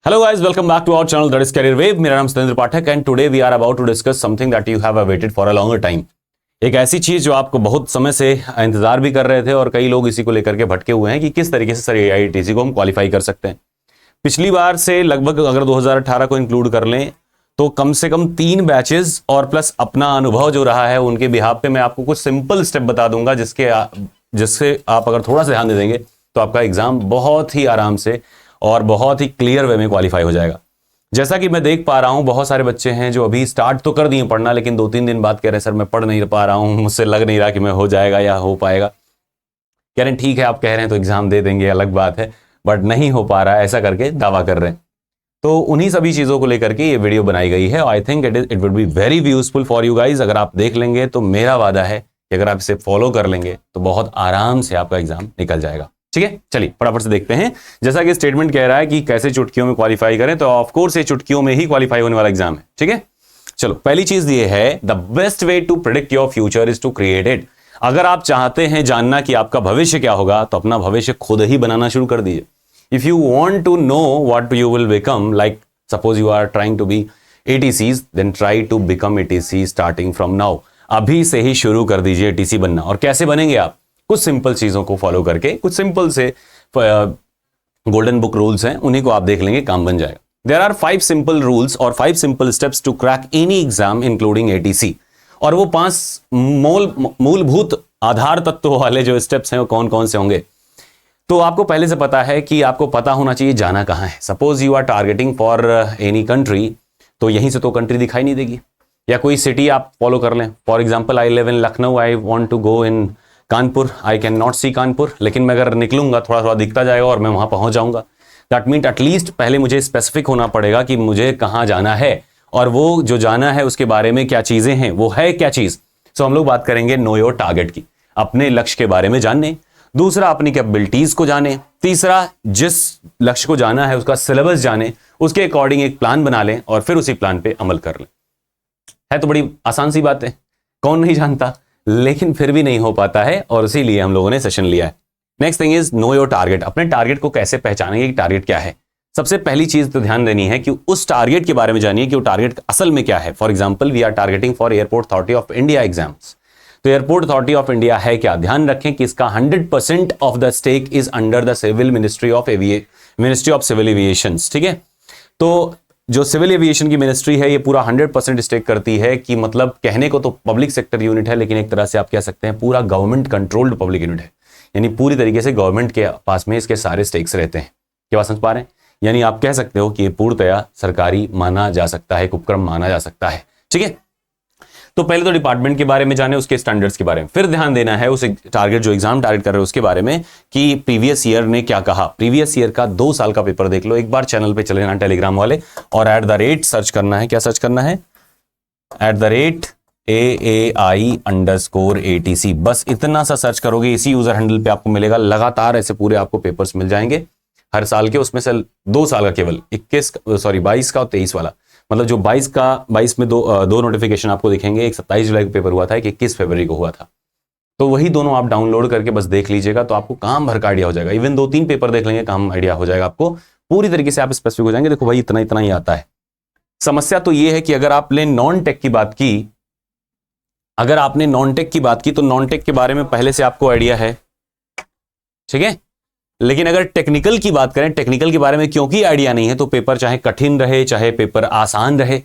Hello guys, welcome back to our channel that is Career Wave. मेरा नाम सतेंद्र पाठक and today we are about to discuss something that you have awaited for a longer time. एक ऐसी चीज जो आपको बहुत समय से इंतजार भी कर रहे थे और कई लोग इसी को लेकर के भटके हुए हैं कि किस तरीके से सर AITC को हम क्वालिफाई कर सकते हैं। पिछली बार से लगभग अगर 2018 को इंक्लूड कर लें तो कम से कम 3 बैचेस और प्लस अपना अनुभव जो रहा है उनके बिहाफ पे मैं आपको कुछ सिंपल स्टेप बता दूंगा जिससे आप अगर थोड़ा सा ध्यान दे देंगे तो आपका एग्जाम बहुत ही आराम से और बहुत ही क्लियर वे में क्वालिफाई हो जाएगा। जैसा कि मैं देख पा रहा हूं बहुत सारे बच्चे हैं जो अभी स्टार्ट तो कर दिए पढ़ना, लेकिन 2-3 दिन बाद कह रहे हैं सर मैं पढ़ नहीं पा रहा हूं, मुझसे लग नहीं रहा कि मैं हो जाएगा या हो पाएगा। कह रहे हैं ठीक है आप कह रहे हैं तो एग्जाम दे देंगे, अलग बात है, बट नहीं हो पा रहा है, ऐसा करके दावा कर रहे हैं। तो उन्हीं सभी चीजों को लेकर के ये वीडियो बनाई गई है। I think it would be very useful for you guys. अगर आप देख लेंगे तो मेरा वादा है कि अगर आप इसे फॉलो कर लेंगे तो बहुत आराम से आपका एग्जाम निकल जाएगा। ठीक है, चलिए फटाफट से देखते हैं। जैसा कि स्टेटमेंट कह रहा है कि कैसे चुटकियों में क्वालिफाई करें, तो ऑफ कोर्स ये चुटकियों में ही क्वालिफाई होने वाला एग्जाम है। ठीक है, चलो पहली चीज ये है, the best way to predict your future is to create it. अगर आप चाहते हैं जानना कि आपका भविष्य क्या होगा तो अपना भविष्य खुद ही बनाना शुरू कर दीजिए। If you want to know what you will become, like suppose you are trying to be ATCs, then try to become ATC starting from now. अभी से ही शुरू कर दीजिए ATC बनना। और कैसे बनेंगे आप? कुछ सिंपल चीजों को फॉलो करके, कुछ सिंपल से गोल्डन बुक रूल्स हैं, उन्हीं को आप देख लेंगे, काम बन जाएगा। देयर आर 5 सिंपल रूल्स और 5 simple steps to crack any exam including ATC। और वो 5 मूलभूत आधार तत्वों वाले जो स्टेप्स हैं वो कौन कौन से होंगे। तो आपको पहले से पता है कि आपको पता होना चाहिए जाना कहां है। Suppose you are targeting for any country, तो यहीं से तो कंट्री दिखाई नहीं देगी, या कोई सिटी आप फॉलो कर लें। For example I live in Lucknow, I want to go in Kanpur, I can not see Kanpur, लेकिन मैं अगर निकलूंगा थोड़ा थोड़ा दिखता जाएगा और मैं वहां पहुंच जाऊंगा। दैट मीन एटलीस्ट पहले मुझे स्पेसिफिक होना पड़ेगा कि मुझे कहां जाना है और वो जो जाना है उसके बारे में क्या चीजें हैं, वो है क्या चीज। सो हम लोग बात करेंगे नो योर टारगेट की, अपने लक्ष्य के बारे में जानने। दूसरा, अपनी कैपेबिलिटीज को जाने। तीसरा, जिस लक्ष्य को जाना है उसका सिलेबस जाने, उसके अकॉर्डिंग एक प्लान बना लें और फिर उसी प्लान पे अमल कर लें। है तो बड़ी आसान सी बात है, कौन नहीं जानता, लेकिन फिर भी नहीं हो पाता है और इसीलिए हम लोगों ने सेशन लिया है। Next thing is know your target. अपने टारगेट को कैसे पहचानेंगे कि टारगेट क्या है। सबसे पहली चीज तो ध्यान देनी है कि उस टारगेट के बारे में जानिए कि वो टारगेट असल में क्या है। For example we are targeting for airport authority of India exams. तो एयरपोर्ट अथॉरिटी ऑफ इंडिया है क्या? ध्यान रखें कि इसका 100% of the stake is under the civil ministry of civil aviation. ठीक है, तो जो सिविल एविएशन की मिनिस्ट्री है ये पूरा 100% स्टेक करती है, कि मतलब कहने को तो पब्लिक सेक्टर यूनिट है, लेकिन एक तरह से आप कह सकते हैं पूरा गवर्नमेंट कंट्रोल्ड पब्लिक यूनिट है। यानी पूरी तरीके से गवर्नमेंट के पास में इसके सारे स्टेक्स रहते हैं। क्या बात समझ पा रहे हैं? यानी आप कह सकते हो कि ये पूर्णतया सरकारी माना जा सकता है, एक उपक्रम माना जा सकता है। ठीक है, तो पहले तो डिपार्टमेंट के बारे में जाने, उसके स्टैंडर्ड्स के बारे में, फिर ध्यान देना है उस टारगेट जो एग्जाम टारगेट कर रहे हो उसके बारे में कि प्रीवियस ईयर ने क्या कहा। प्रीवियस ईयर का 2 साल का पेपर देख लो एक बार, चैनल पे चले जाना टेलीग्राम वाले, और @ सर्च करना है। क्या सर्च करना है? @AAI_ATC। बस इतना सा सर्च करोगे, इसी यूजर हैंडल पे आपको मिलेगा। लगातार ऐसे पूरे आपको पेपर्स मिल जाएंगे हर साल के, उसमें से 2 साल का केवल 22 का और 23 वाला, मतलब जो 22 में दो नोटिफिकेशन आपको दिखेंगे। एक 27 जुलाई को पेपर हुआ था, एक 21 फरवरी को हुआ था। तो वही दोनों आप डाउनलोड करके बस देख लीजिएगा तो आपको काम भर का आइडिया हो जाएगा। इवन 2-3 पेपर देख लेंगे, काम आइडिया हो जाएगा आपको, पूरी तरीके से आप स्पेसिफिक हो जाएंगे। देखो भाई इतना इतना ही आता है। समस्या तो ये है कि अगर आपने नॉन टेक की बात की, तो नॉन टेक के बारे में पहले से आपको आइडिया है। ठीक है, लेकिन अगर टेक्निकल की बात करें, टेक्निकल के बारे में क्योंकि आइडिया नहीं है, तो पेपर चाहे कठिन रहे चाहे पेपर आसान रहे,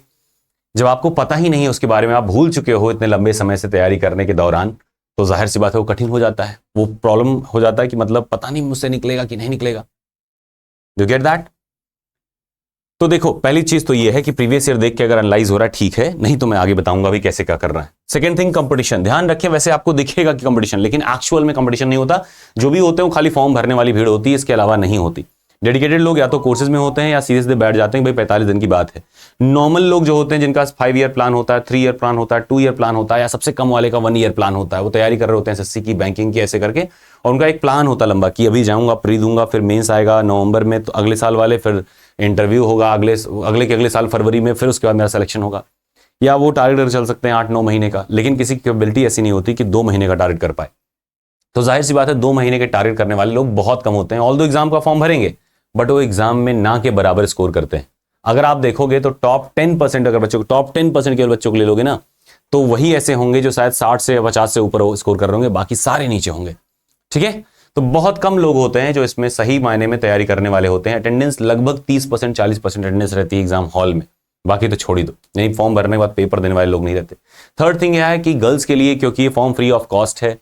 जब आपको पता ही नहीं है उसके बारे में, आप भूल चुके हो इतने लंबे समय से तैयारी करने के दौरान, तो जाहिर सी बात है वो कठिन हो जाता है। वो प्रॉब्लम हो जाता है कि मतलब पता नहीं मुझसे निकलेगा कि नहीं निकलेगा। Do get that? तो देखो पहली चीज तो ये है कि प्रीवियस ईयर देख के अगर एनालाइज हो रहा है ठीक है, नहीं तो मैं आगे बताऊंगा भी कैसे क्या कर रहा है। Second thing, competition. ध्यान रखें, वैसे आपको दिखेगा कि कंपटीशन, लेकिन एक्चुअल में कंपटीशन नहीं होता। जो भी होते हैं वो खाली फॉर्म भरने वाली भीड़ होती है, इसके अलावा नहीं होती। डेडिकेटेड लोग या तो कोर्सेज में होते हैं या सीरियसली बैठ जाते हैं, भाई 45 दिन की बात है। नॉर्मल लोग जो होते हैं जिनका 5 ईयर प्लान होता है, 3 ईयर प्लान होता है, 2 ईयर प्लान होता है, या सबसे कम वाले का 1 ईयर प्लान होता है, वो तैयारी कर रहे होते हैं SSC की, बैंकिंग की, ऐसे करके, और उनका एक प्लान होता लंबा कि अभी जाऊंगा, प्री दूंगा, फिर मेंस आएगा नवंबर में, तो अगले साल वाले फिर इंटरव्यू होगा अगले साल फरवरी में, फिर उसके बाद मेरा सिलेक्शन होगा। या वो टारगेट चल सकते हैं 8-9 महीने का, लेकिन किसी की कैपेबिलिटी ऐसी नहीं होती कि 2 महीने का टारगेट कर पाए। तो जाहिर सी बात है 2 महीने के टारगेट करने वाले लोग बहुत कम होते हैं। ऑल्दो एग्जाम का फॉर्म भरेंगे बट वो एग्जाम में ना के बराबर स्कोर करते हैं। अगर आप देखोगे तो टॉप 10% अगर बच्चों को, टॉप 10% केवल बच्चों को ले लोगे ना, तो वही ऐसे होंगे जो शायद 60 से 50 से ऊपर स्कोर कर रहे होंगे, बाकी सारे नीचे होंगे। ठीक है, तो बहुत कम लोग होते हैं जो इसमें सही मायने में तैयारी करने वाले होते हैं। अटेंडेंस लगभग 30% 40% अटेंडेंस रहती है एग्जाम हॉल में, बाकी तो छोड़ ही दो, नहीं फॉर्म भरने के बाद पेपर देने वाले लोग नहीं रहते। थर्ड थिंग यह है कि गर्ल्स के लिए, क्योंकि ये फॉर्म फ्री ऑफ कॉस्ट है,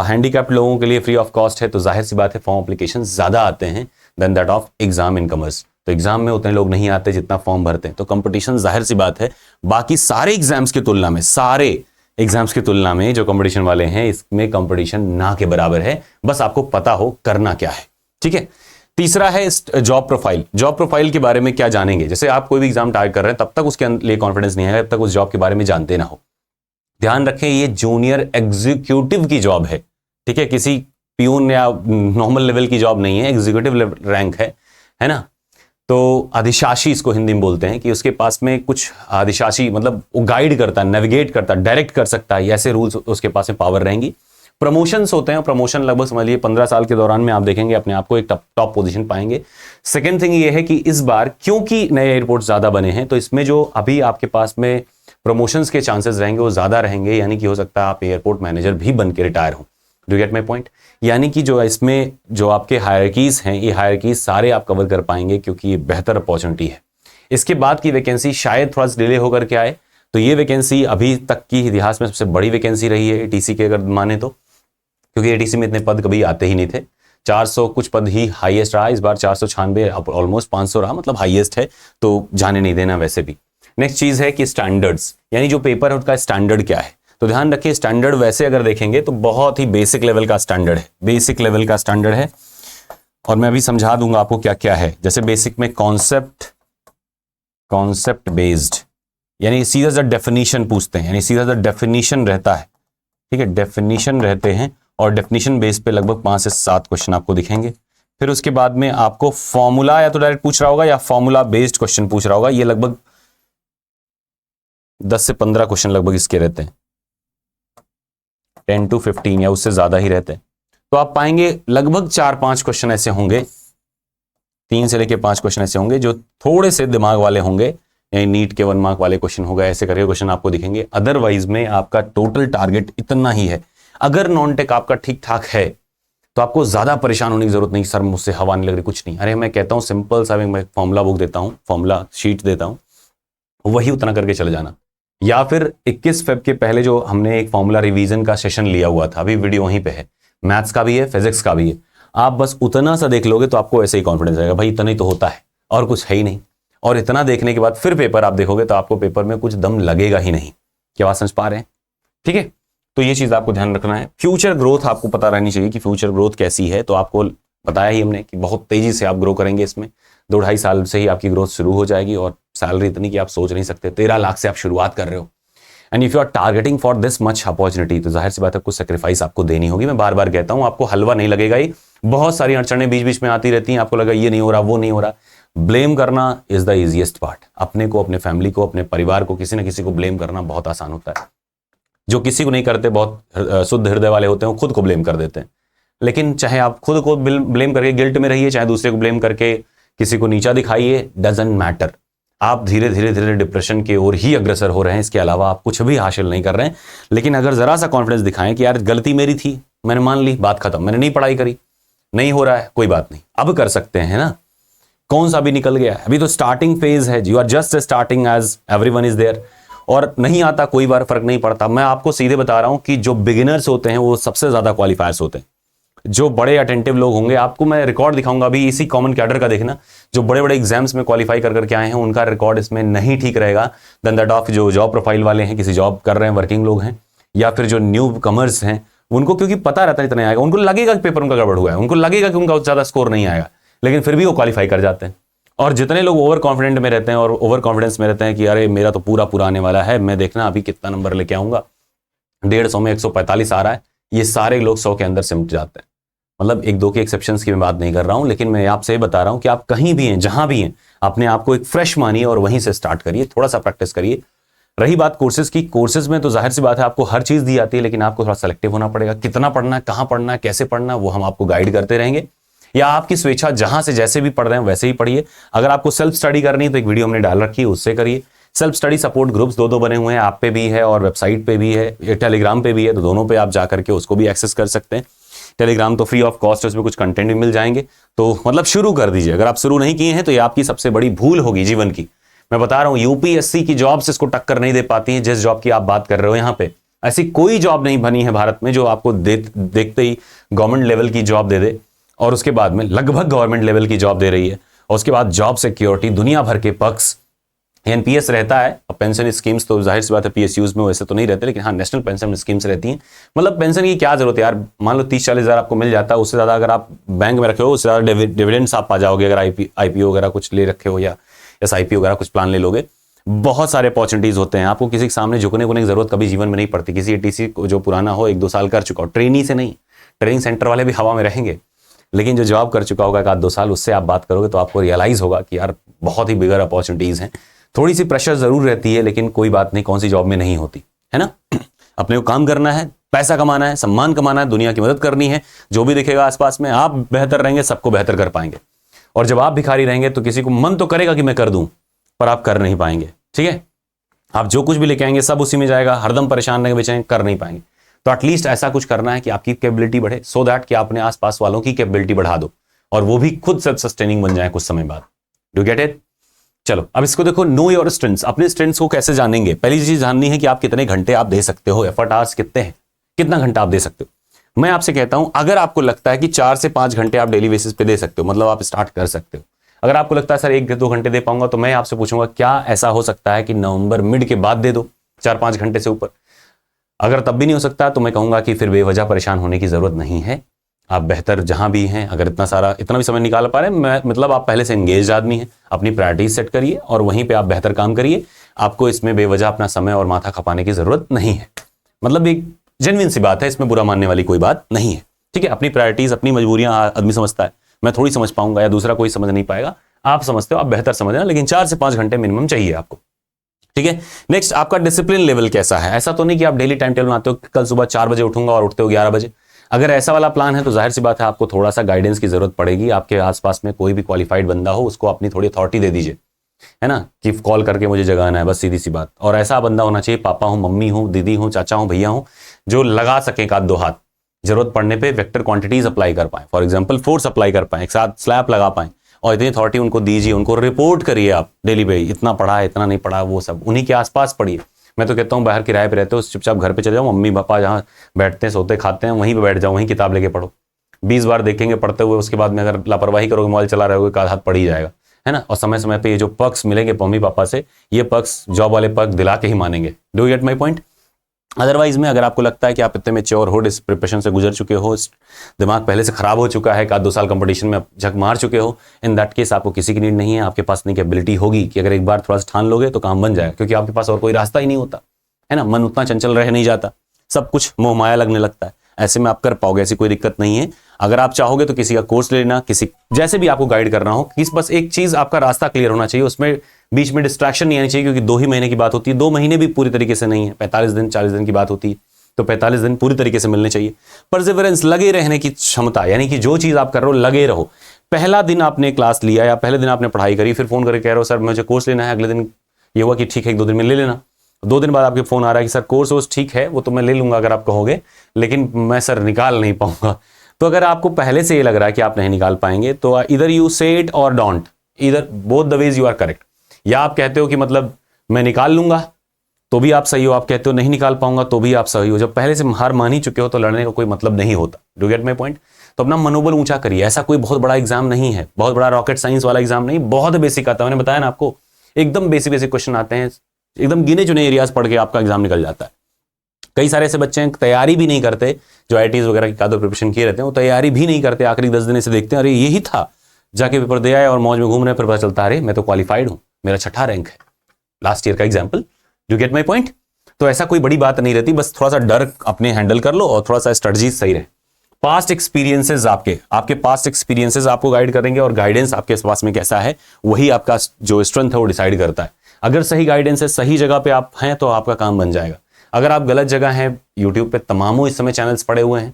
हैंडीकैप्ड लोगों के लिए फ्री ऑफ कॉस्ट है, तो जाहिर सी बात है फॉर्म एप्लीकेशन ज्यादा आते हैं then that of exam in commerce. तो एग्जाम में उतने लोग नहीं आते जितना फॉर्म भरते हैं, तो कंपटीशन जाहिर सी बात है बाकी सारे एग्जाम्स की तुलना में, सारे एग्जाम्स की तुलना में जो कंपटीशन वाले हैं इसमें कंपटीशन ना के बराबर है। बस आपको पता हो करना क्या है। ठीक है, तीसरा है जॉब प्रोफाइल। जॉब प्रोफाइल के बारे में क्या जानेंगे, जैसे आप कोई भी एग्जाम टारगेट कर रहे हैं तब तक उसके लिए कॉन्फिडेंस नहीं है, तब तक उस जॉब के बारे में जानते ना हो। ध्यान रखें ये जूनियर एग्जीक्यूटिव की जॉब है। ठीक है, किसी प्यून या नॉर्मल लेवल की जॉब नहीं है, एग्जीक्यूटिव रैंक है ना। तो अधिशासी इसको हिंदी में बोलते हैं, कि उसके पास में कुछ अधिशासी मतलब वो गाइड करता है, नेविगेट करता है, डायरेक्ट कर सकता है, ऐसे रूल्स उसके पास में पावर रहेंगी। प्रमोशंस होते हैं, प्रमोशन लगभग समझ लीजिए 15 साल के दौरान में आप देखेंगे अपने आप को एक टॉप पोजीशन पाएंगे। सेकंड थिंग ये है कि इस बार क्योंकि नए एयरपोर्ट ज्यादा बने हैं, तो इसमें जो अभी आपके पास में प्रमोशंस के चांसेस रहेंगे वो ज्यादा रहेंगे, यानी कि हो सकता है आप एयरपोर्ट मैनेजर भी बन के रिटायर हो। Do get my point? यानी कि जो इसमें जो आपके हायरकीज हैं, ये हायरकीज सारे आप कवर कर पाएंगे, क्योंकि ये बेहतर अपॉर्चुनिटी है। इसके बाद की वैकेंसी शायद थोड़ा सा डिले होकर के आए, तो ये वैकेंसी अभी तक की इतिहास में सबसे बड़ी वैकेंसी रही है एटीसी के अगर माने तो, क्योंकि एटीसी में इतने पद कभी आते ही नहीं थे। 400 कुछ पद ही हाईएस्ट रहा, इस बार 496, ऑलमोस्ट 500 रहा, मतलब हाईएस्ट है, तो जाने नहीं देना वैसे भी। नेक्स्ट चीज है कि स्टैंडर्ड्स, यानी जो पेपर है उसका स्टैंडर्ड क्या है। तो ध्यान रखिए स्टैंडर्ड वैसे अगर देखेंगे तो बहुत ही बेसिक लेवल का स्टैंडर्ड है, बेसिक लेवल का स्टैंडर्ड है। और मैं अभी समझा दूंगा आपको क्या क्या है। जैसे बेसिक में कॉन्सेप्ट बेस्ड, यानी सीधा सा डेफिनेशन पूछते हैं, यानी सीधा सा डेफिनेशन रहता है। ठीक है, डेफिनेशन रहते हैं और डेफिनेशन बेस पे लगभग 5 से 7 क्वेश्चन आपको दिखेंगे। फिर उसके बाद में आपको फॉर्मूला या तो डायरेक्ट पूछ रहा होगा या फॉर्मूला बेस्ड क्वेश्चन पूछ रहा होगा। ये लगभग 10 से 15 क्वेश्चन लगभग इसके रहते हैं, 10 to 15 या उससे ज्यादा ही रहते हैं। तो आप पाएंगे लगभग 4-5 क्वेश्चन ऐसे होंगे, 3 से लेके 5 क्वेश्चन ऐसे होंगे जो थोड़े से दिमाग वाले होंगे, यानी नीट के 1 मार्क वाले क्वेश्चन होगा, ऐसे करके क्वेश्चन आपको दिखेंगे। अदरवाइज में आपका टोटल टारगेट इतना ही है। अगर नॉन टेक आपका ठीक ठाक है तो आपको ज्यादा परेशान होने की जरूरत नहीं, सर मुझसे हवा नहीं लग रही, कुछ नहीं। अरे मैं कहता हूं सिंपल सा, मैं फॉर्मूला बुक देता हूं, फॉर्मूला शीट देता हूं, वही उतना करके चले जाना। या फिर 21 फेब के पहले जो हमने एक फॉर्मूला रिवीजन का सेशन लिया हुआ था, अभी वीडियो वहीं पे है, मैथ्स का भी है, फिजिक्स का भी है। आप बस उतना सा देख लोगे तो आपको ऐसे ही कॉन्फिडेंस रहेगा, भाई इतना ही तो होता है और कुछ है ही नहीं। और इतना देखने के बाद फिर पेपर आप देखोगे तो आपको पेपर में कुछ दम लगेगा ही नहीं। क्या बात समझ पा रहे हैं? ठीक है, तो ये चीज आपको ध्यान रखना है। फ्यूचर ग्रोथ आपको पता रहनी चाहिए कि फ्यूचर ग्रोथ कैसी है। तो आपको बताया ही हमने कि बहुत तेजी से आप ग्रो करेंगे इसमें, 2-2.5 साल से ही आपकी ग्रोथ शुरू हो जाएगी और सैलरी इतनी कि आप सोच नहीं सकते। 13 लाख से आप शुरुआत कर रहे हो, and if you are targeting for this much opportunity, तो जाहिर सी बात है कुछ सेक्रीफाइस आपको देनी होगी। मैं बार बार कहता हूं आपको हलवा नहीं लगेगा ही, बहुत सारी अड़चनें बीच बीच में आती रहती हैं, आपको लगा ये नहीं हो रहा, वो नहीं हो रहा। ब्लेम करना इज द इजीएस्ट पार्ट। अपने को, अपने फैमिली को, अपने परिवार को, किसी ना किसी को ब्लेम करना बहुत आसान होता है। जो किसी को नहीं करते, बहुत शुद्ध हृदय वाले होते हैं, वो खुद को ब्लेम कर देते हैं। लेकिन चाहे आप खुद को ब्लेम करके गिल्ट में रहिए, चाहे दूसरे को ब्लेम करके किसी को नीचा दिखाइए, डजंट मैटर। आप धीरे धीरे धीरे डिप्रेशन की ओर ही अग्रसर हो रहे हैं, इसके अलावा आप कुछ भी हासिल नहीं कर रहे हैं। लेकिन अगर जरा सा कॉन्फिडेंस दिखाएं कि यार गलती मेरी थी, मैंने मान ली, बात खत्म, मैंने नहीं पढ़ाई करी, नहीं हो रहा है, कोई बात नहीं, अब कर सकते हैं ना, कौन सा भी निकल गया है, अभी तो स्टार्टिंग फेज है, you are just starting as everyone is there. और नहीं आता कोई बार फर्क नहीं पड़ता। मैं आपको सीधे बता रहा हूं कि जो बिगिनर्स होते हैं वो सबसे ज्यादा क्वालिफायर्स होते हैं। जो बड़े अटेंटिव लोग होंगे, आपको मैं रिकॉर्ड दिखाऊंगा अभी इसी कॉमन कैडर का, देखना जो बड़े बड़े एग्जाम्स में क्वालिफाई कर करके आए हैं उनका रिकॉर्ड इसमें नहीं ठीक रहेगा देन दैट ऑफ जो जॉब प्रोफाइल वाले हैं, किसी जॉब कर रहे हैं, वर्किंग लोग हैं, या फिर जो न्यू कमर्स हैं, उनको क्योंकि पता रहता है इतना आएगा, उनको लगेगा कि पेपर उनका गड़बड़ हुआ है, उनको लगेगा कि उनका ज्यादा स्कोर नहीं आएगा, लेकिन फिर भी वो क्वालिफाई कर जाते हैं। और जितने लोग ओवर कॉन्फिडेंट में रहते हैं और ओवर कॉन्फिडेंस में रहते हैं कि अरे मेरा तो पूरा आने वाला है, मैं देखना अभी कितना नंबर लेके आऊंगा, 150 में 145 आ रहा है, ये सारे लोग 100 के अंदर सिमट जाते हैं। मतलब 1-2 के एक्सेप्शंस की मैं बात नहीं कर रहा हूं, लेकिन मैं आपसे बता रहा हूं कि आप कहीं भी हैं, जहां भी हैं, अपने आप को एक फ्रेश मानिए और वहीं से स्टार्ट करिए, थोड़ा सा प्रैक्टिस करिए। रही बात कोर्सेज की, कोर्सेज में तो जाहिर सी बात है आपको हर चीज दी जाती है, लेकिन आपको थोड़ा सेलेक्टिव होना पड़ेगा। कितना पढ़ना है, कहां पढ़ना है, कैसे पढ़ना है, वो हम आपको गाइड करते रहेंगे। या आपकी स्वेच्छा, जहां से जैसे भी पढ़ रहे हैं वैसे ही पढ़िए। अगर आपको सेल्फ स्टडी करनी है तो एक वीडियो हमने डाल रखी है, उससे करिए। सेल्फ स्टडी सपोर्ट ग्रुप्स दो बने हुए हैं, ऐप पे भी है और वेबसाइट पे भी है, टेलीग्राम पे भी है, तो दोनों पे आप जाकर के उसको भी एक्सेस कर सकते हैं। टेलीग्राम तो फ्री ऑफ कॉस्ट है, उसमें कुछ कंटेंट भी मिल जाएंगे। तो मतलब शुरू कर दीजिए। अगर आप शुरू नहीं किए हैं तो ये आपकी सबसे बड़ी भूल होगी जीवन की। मैं बता रहा हूं, यूपीएससी की जॉब्स इसको टक्कर नहीं दे पाती है जिस जॉब की आप बात कर रहे हो। यहां पे ऐसी कोई जॉब नहीं बनी है भारत में जो आपको देखते ही गवर्नमेंट लेवल की जॉब दे दे, और उसके बाद में लगभग गवर्नमेंट लेवल की जॉब दे रही है, और उसके बाद जॉब सिक्योरिटी, दुनिया भर के पक्ष, एनपीएस रहता है। अब पेंशन स्कीम्स तो जाहिर सी बात है पीएसयूज में वैसे तो नहीं रहते, लेकिन हाँ नेशनल पेंशन स्कीम्स रहती हैं। मतलब पेंशन की क्या जरूरत है यार, मान लो 30-40 हज़ार आपको मिल जाता है, उससे ज्यादा अगर आप बैंक में रखे हो उससे ज्यादा डिविडेंड्स आप पा जाओगे अगर आईपीओ वगैरह कुछ ले रखे हो या एसआईपी वगैरह कुछ प्लान ले लोगे। बहुत सारे अपॉर्चुनिटीज होते हैं, आपको किसी के सामने झुकने की जरूरत कभी जीवन में नहीं पड़ती। किसी एटीसी को जो पुराना हो, 1-2 साल कर चुका हो, ट्रेनी से नहीं, ट्रेनिंग सेंटर वाले भी हवा में रहेंगे, लेकिन जो जॉब कर चुका होगा 1-2 साल, उससे आप बात करोगे तो आपको रियलाइज होगा कि यार बहुत ही बिगर अपॉर्चुनिटीज हैं। थोड़ी सी प्रेशर जरूर रहती है, लेकिन कोई बात नहीं, कौन सी जॉब में नहीं होती है ना। अपने को काम करना है, पैसा कमाना है, सम्मान कमाना है, दुनिया की मदद करनी है। जो भी दिखेगा आसपास में, आप बेहतर रहेंगे सबको बेहतर कर पाएंगे। और जब आप भिखारी रहेंगे तो किसी को मन तो करेगा कि मैं कर दूं, पर आप कर नहीं पाएंगे। ठीक है, आप जो कुछ भी लेके आएंगे सब उसी में जाएगा, हरदम परेशान रहेंगे, बेचेंगे, कर नहीं पाएंगे। तो एटलीस्ट ऐसा कुछ करना है कि आपकी कैपेबिलिटी बढ़े, सो दैट कि अपने आसपास वालों की कैपेबिलिटी बढ़ा दो और वो भी खुद सेल्फ सस्टेनिंग बन जाए कुछ समय बाद। Do get it? चलो अब इसको देखो, नो योर स्ट्रेंथ्स। अपने स्ट्रेंथ्स को कैसे जानेंगे? पहली चीज जाननी है कि आप कितने घंटे आप दे सकते हो, एफर्ट आवर्स कितने हैं, कितना घंटा आप दे सकते हो। मैं आपसे कहता हूं, अगर आपको लगता है कि 4 से 5 घंटे आप डेली बेसिस पे दे सकते हो, मतलब आप स्टार्ट कर सकते हो। अगर आपको लगता है सर 1-2 घंटे दे पाऊंगा, तो मैं आपसे पूछूंगा क्या ऐसा हो सकता है कि नवंबर मिड के बाद दे दो 4-5 घंटे से ऊपर। अगर तब भी नहीं हो सकता तो मैं कहूंगा कि फिर बेवजह परेशान होने की जरूरत नहीं है। आप बेहतर जहां भी हैं, अगर इतना भी समय निकाल पा रहे हैं, मतलब आप पहले से एंगेज आदमी हैं, अपनी प्रायोरिटीज सेट करिए और वहीं पे आप बेहतर काम करिए। आपको इसमें बेवजह अपना समय और माथा खपाने की जरूरत नहीं है। मतलब एक जेन्युइन सी बात है, इसमें बुरा मानने वाली कोई बात नहीं है। ठीक है, अपनी प्रायोरिटीज, अपनी मजबूरियां आदमी समझता है। मैं थोड़ी समझ पाऊंगा या दूसरा कोई समझ नहीं पाएगा, आप समझते हो, आप बेहतर समझना, लेकिन 4 से 5 घंटे मिनिमम चाहिए आपको। ठीक है, नेक्स्ट आपका डिसिप्लिन लेवल कैसा है। ऐसा तो नहीं कि आप डेली टाइम टेबल बनाते हो, कल सुबह 4 बजे उठूंगा और उठते हो 11 बजे। अगर ऐसा वाला प्लान है तो जाहिर सी बात है आपको थोड़ा सा गाइडेंस की जरूरत पड़ेगी। आपके आसपास में कोई भी क्वालिफाइड बंदा हो, उसको अपनी थोड़ी अथॉरिटी दे दीजिए, है ना, कि कॉल करके मुझे जगाना है, बस सीधी सी बात। और ऐसा बंदा होना चाहिए, पापा हो, मम्मी हो, दीदी हो, चाचा हो, भैया हो, जो लगा सके 1-2 हाथ, जरूरत पड़ने पे वेक्टर क्वांटिटीज अप्लाई कर पाए, फॉर एग्जांपल फोर्स अप्लाई कर पाए, एक साथ स्लैब लगा पाए, और इतनी अथॉरिटी उनको दीजिए, उनको रिपोर्ट करिए आप डेली पे, इतना पढ़ा है, इतना नहीं पढ़ा, वो सब उन्हीं के आसपास पढ़िए। मैं तो कहता हूँ बाहर किराए पे रहते हो, चुपचाप घर पे चले जाओ, मम्मी पापा जहाँ बैठते हैं, सोते खाते हैं, वहीं पे बैठ जाओ, वहीं किताब लेके पढ़ो। 20 बार देखेंगे पढ़ते हुए, उसके बाद में अगर लापरवाही करोगे, मोबाइल चला रहे होगे, का हाथ पड़ ही जाएगा, है ना। और समय समय पे ये जो पक्ष मिलेंगे मम्मी पापा से, ये पक्ष जॉब वाले पक्ष दिला के ही मानेंगे। Do you get my point? Otherwise में अगर आपको लगता है कि आप इतने मेच्योर हो, इस प्रिपरेशन से गुजर चुके हो, दिमाग पहले से खराब हो चुका है, 1-2 साल कंपटीशन में झक मार चुके हो, इन दैट केस आपको किसी की नीड नहीं है। आपके पास इतनी कैपेबिलिटी होगी कि अगर एक बार थोड़ा सा ठान लोगे तो काम बन जाएगा, क्योंकि आपके पास और कोई रास्ता ही नहीं होता, है ना। मन उतना चंचल रह नहीं जाता, सब कुछ मोह माया लगने लगता है। ऐसे में आप कर पाओगे, ऐसी कोई दिक्कत नहीं है। अगर आप चाहोगे तो किसी का कोर्स ले लेना, किसी जैसे भी आपको गाइड करना हो, बस एक चीज आपका रास्ता क्लियर होना चाहिए, उसमें बीच में डिस्ट्रैक्शन नहीं आनी चाहिए, क्योंकि 2 ही महीने की बात होती है, 2 महीने भी पूरी तरीके से नहीं है, 45 दिन 40 दिन की बात होती है, तो 45 दिन पूरी तरीके से मिलने चाहिए। परसिवरेंस, लगे रहने की क्षमता, यानी कि जो चीज आप कर रहे हो लगे रहो। पहला दिन आपने क्लास लिया या पहले दिन आपने पढ़ाई करी, फिर फोन करके कह रहे हो सर मुझे कोर्स लेना है, अगले दिन ये हुआ कि ठीक है 1-2 दिन में ले लेना, 2 दिन बाद आपके फोन आ रहा है कि सर कोर्स ठीक है, वो तो मैं ले लूंगा अगर आप कहोगे, लेकिन मैं सर निकाल नहीं पाऊंगा। तो अगर आपको पहले से ये लग रहा है कि आप नहीं निकाल पाएंगे, तो इधर यू से it or don't, either both the ways you are correct. या आप कहते हो कि मतलब मैं निकाल लूंगा तो भी आप सही हो, आप कहते हो नहीं निकाल पाऊंगा तो भी आप सही हो। जब पहले से हार मान ही चुके हो तो लड़ने का कोई मतलब नहीं होता। Do get my point? तो अपना मनोबल ऊंचा करिए। ऐसा कोई बहुत बड़ा एग्जाम नहीं है, बहुत बड़ा रॉकेट साइंस वाला एग्जाम नहीं, बहुत बेसिक आता है। मैंने बताया ना आपको, एकदम बेसिक क्वेश्चन आते हैं, एकदम गिने चुने एरियाज पढ़ के आपका एग्जाम निकल जाता है। कई सारे ऐसे बच्चे हैं तैयारी भी नहीं करते, जो आईआईटीज वगैरह की कादर प्रिपरेशन किए रहते हैं, वो तैयारी भी नहीं करते, आखिरी 10 दिन से देखते हैं अरे यही था, जाके पेपर दे आए और मौज में घूम रहे, फिर पता चलता अरे मैं तो क्वालिफाइड हूं, मेरा 6ठा रैंक है, लास्ट ईयर का example. Do get my point? तो ऐसा कोई बड़ी बात नहीं रहती, बस थोड़ा सा डर अपने हैंडल कर लो और थोड़ा सा स्ट्रेटजी सही रहे। पास्ट एक्सपीरियंसेस आपके पास्ट एक्सपीरियंसेस आपको गाइड करेंगे, और गाइडेंस आपके पास में कैसा है वही आपका जो स्ट्रेंथ है वो डिसाइड करता है। अगर सही गाइडेंस है, सही जगह पे आप हैं, तो आपका काम बन जाएगा। अगर आप गलत जगह हैं, यूट्यूब पे तमामों इस समय चैनल्स पड़े हुए हैं,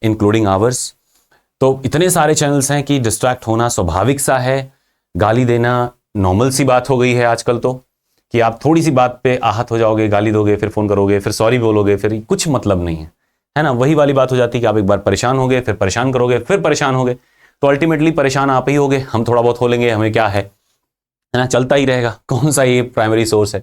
इंक्लूडिंग आवर्स, तो इतने सारे चैनल्स हैं कि डिस्ट्रैक्ट होना स्वाभाविक सा है। गाली देना नॉर्मल सी बात हो गई है आजकल तो, कि आप थोड़ी सी बात पे आहत हो जाओगे, गाली दोगे, फिर फोन करोगे, फिर सॉरी बोलोगे, फिर कुछ मतलब नहीं है ना। वही वाली बात हो जाती है कि आप एक बार परेशान होगे, फिर परेशान करोगे, फिर परेशान होगे, तो अल्टीमेटली परेशान आप ही होगे। हम थोड़ा बहुत हो लेंगे, हमें क्या है ना, चलता ही रहेगा, कौन सा ये प्राइमरी सोर्स है।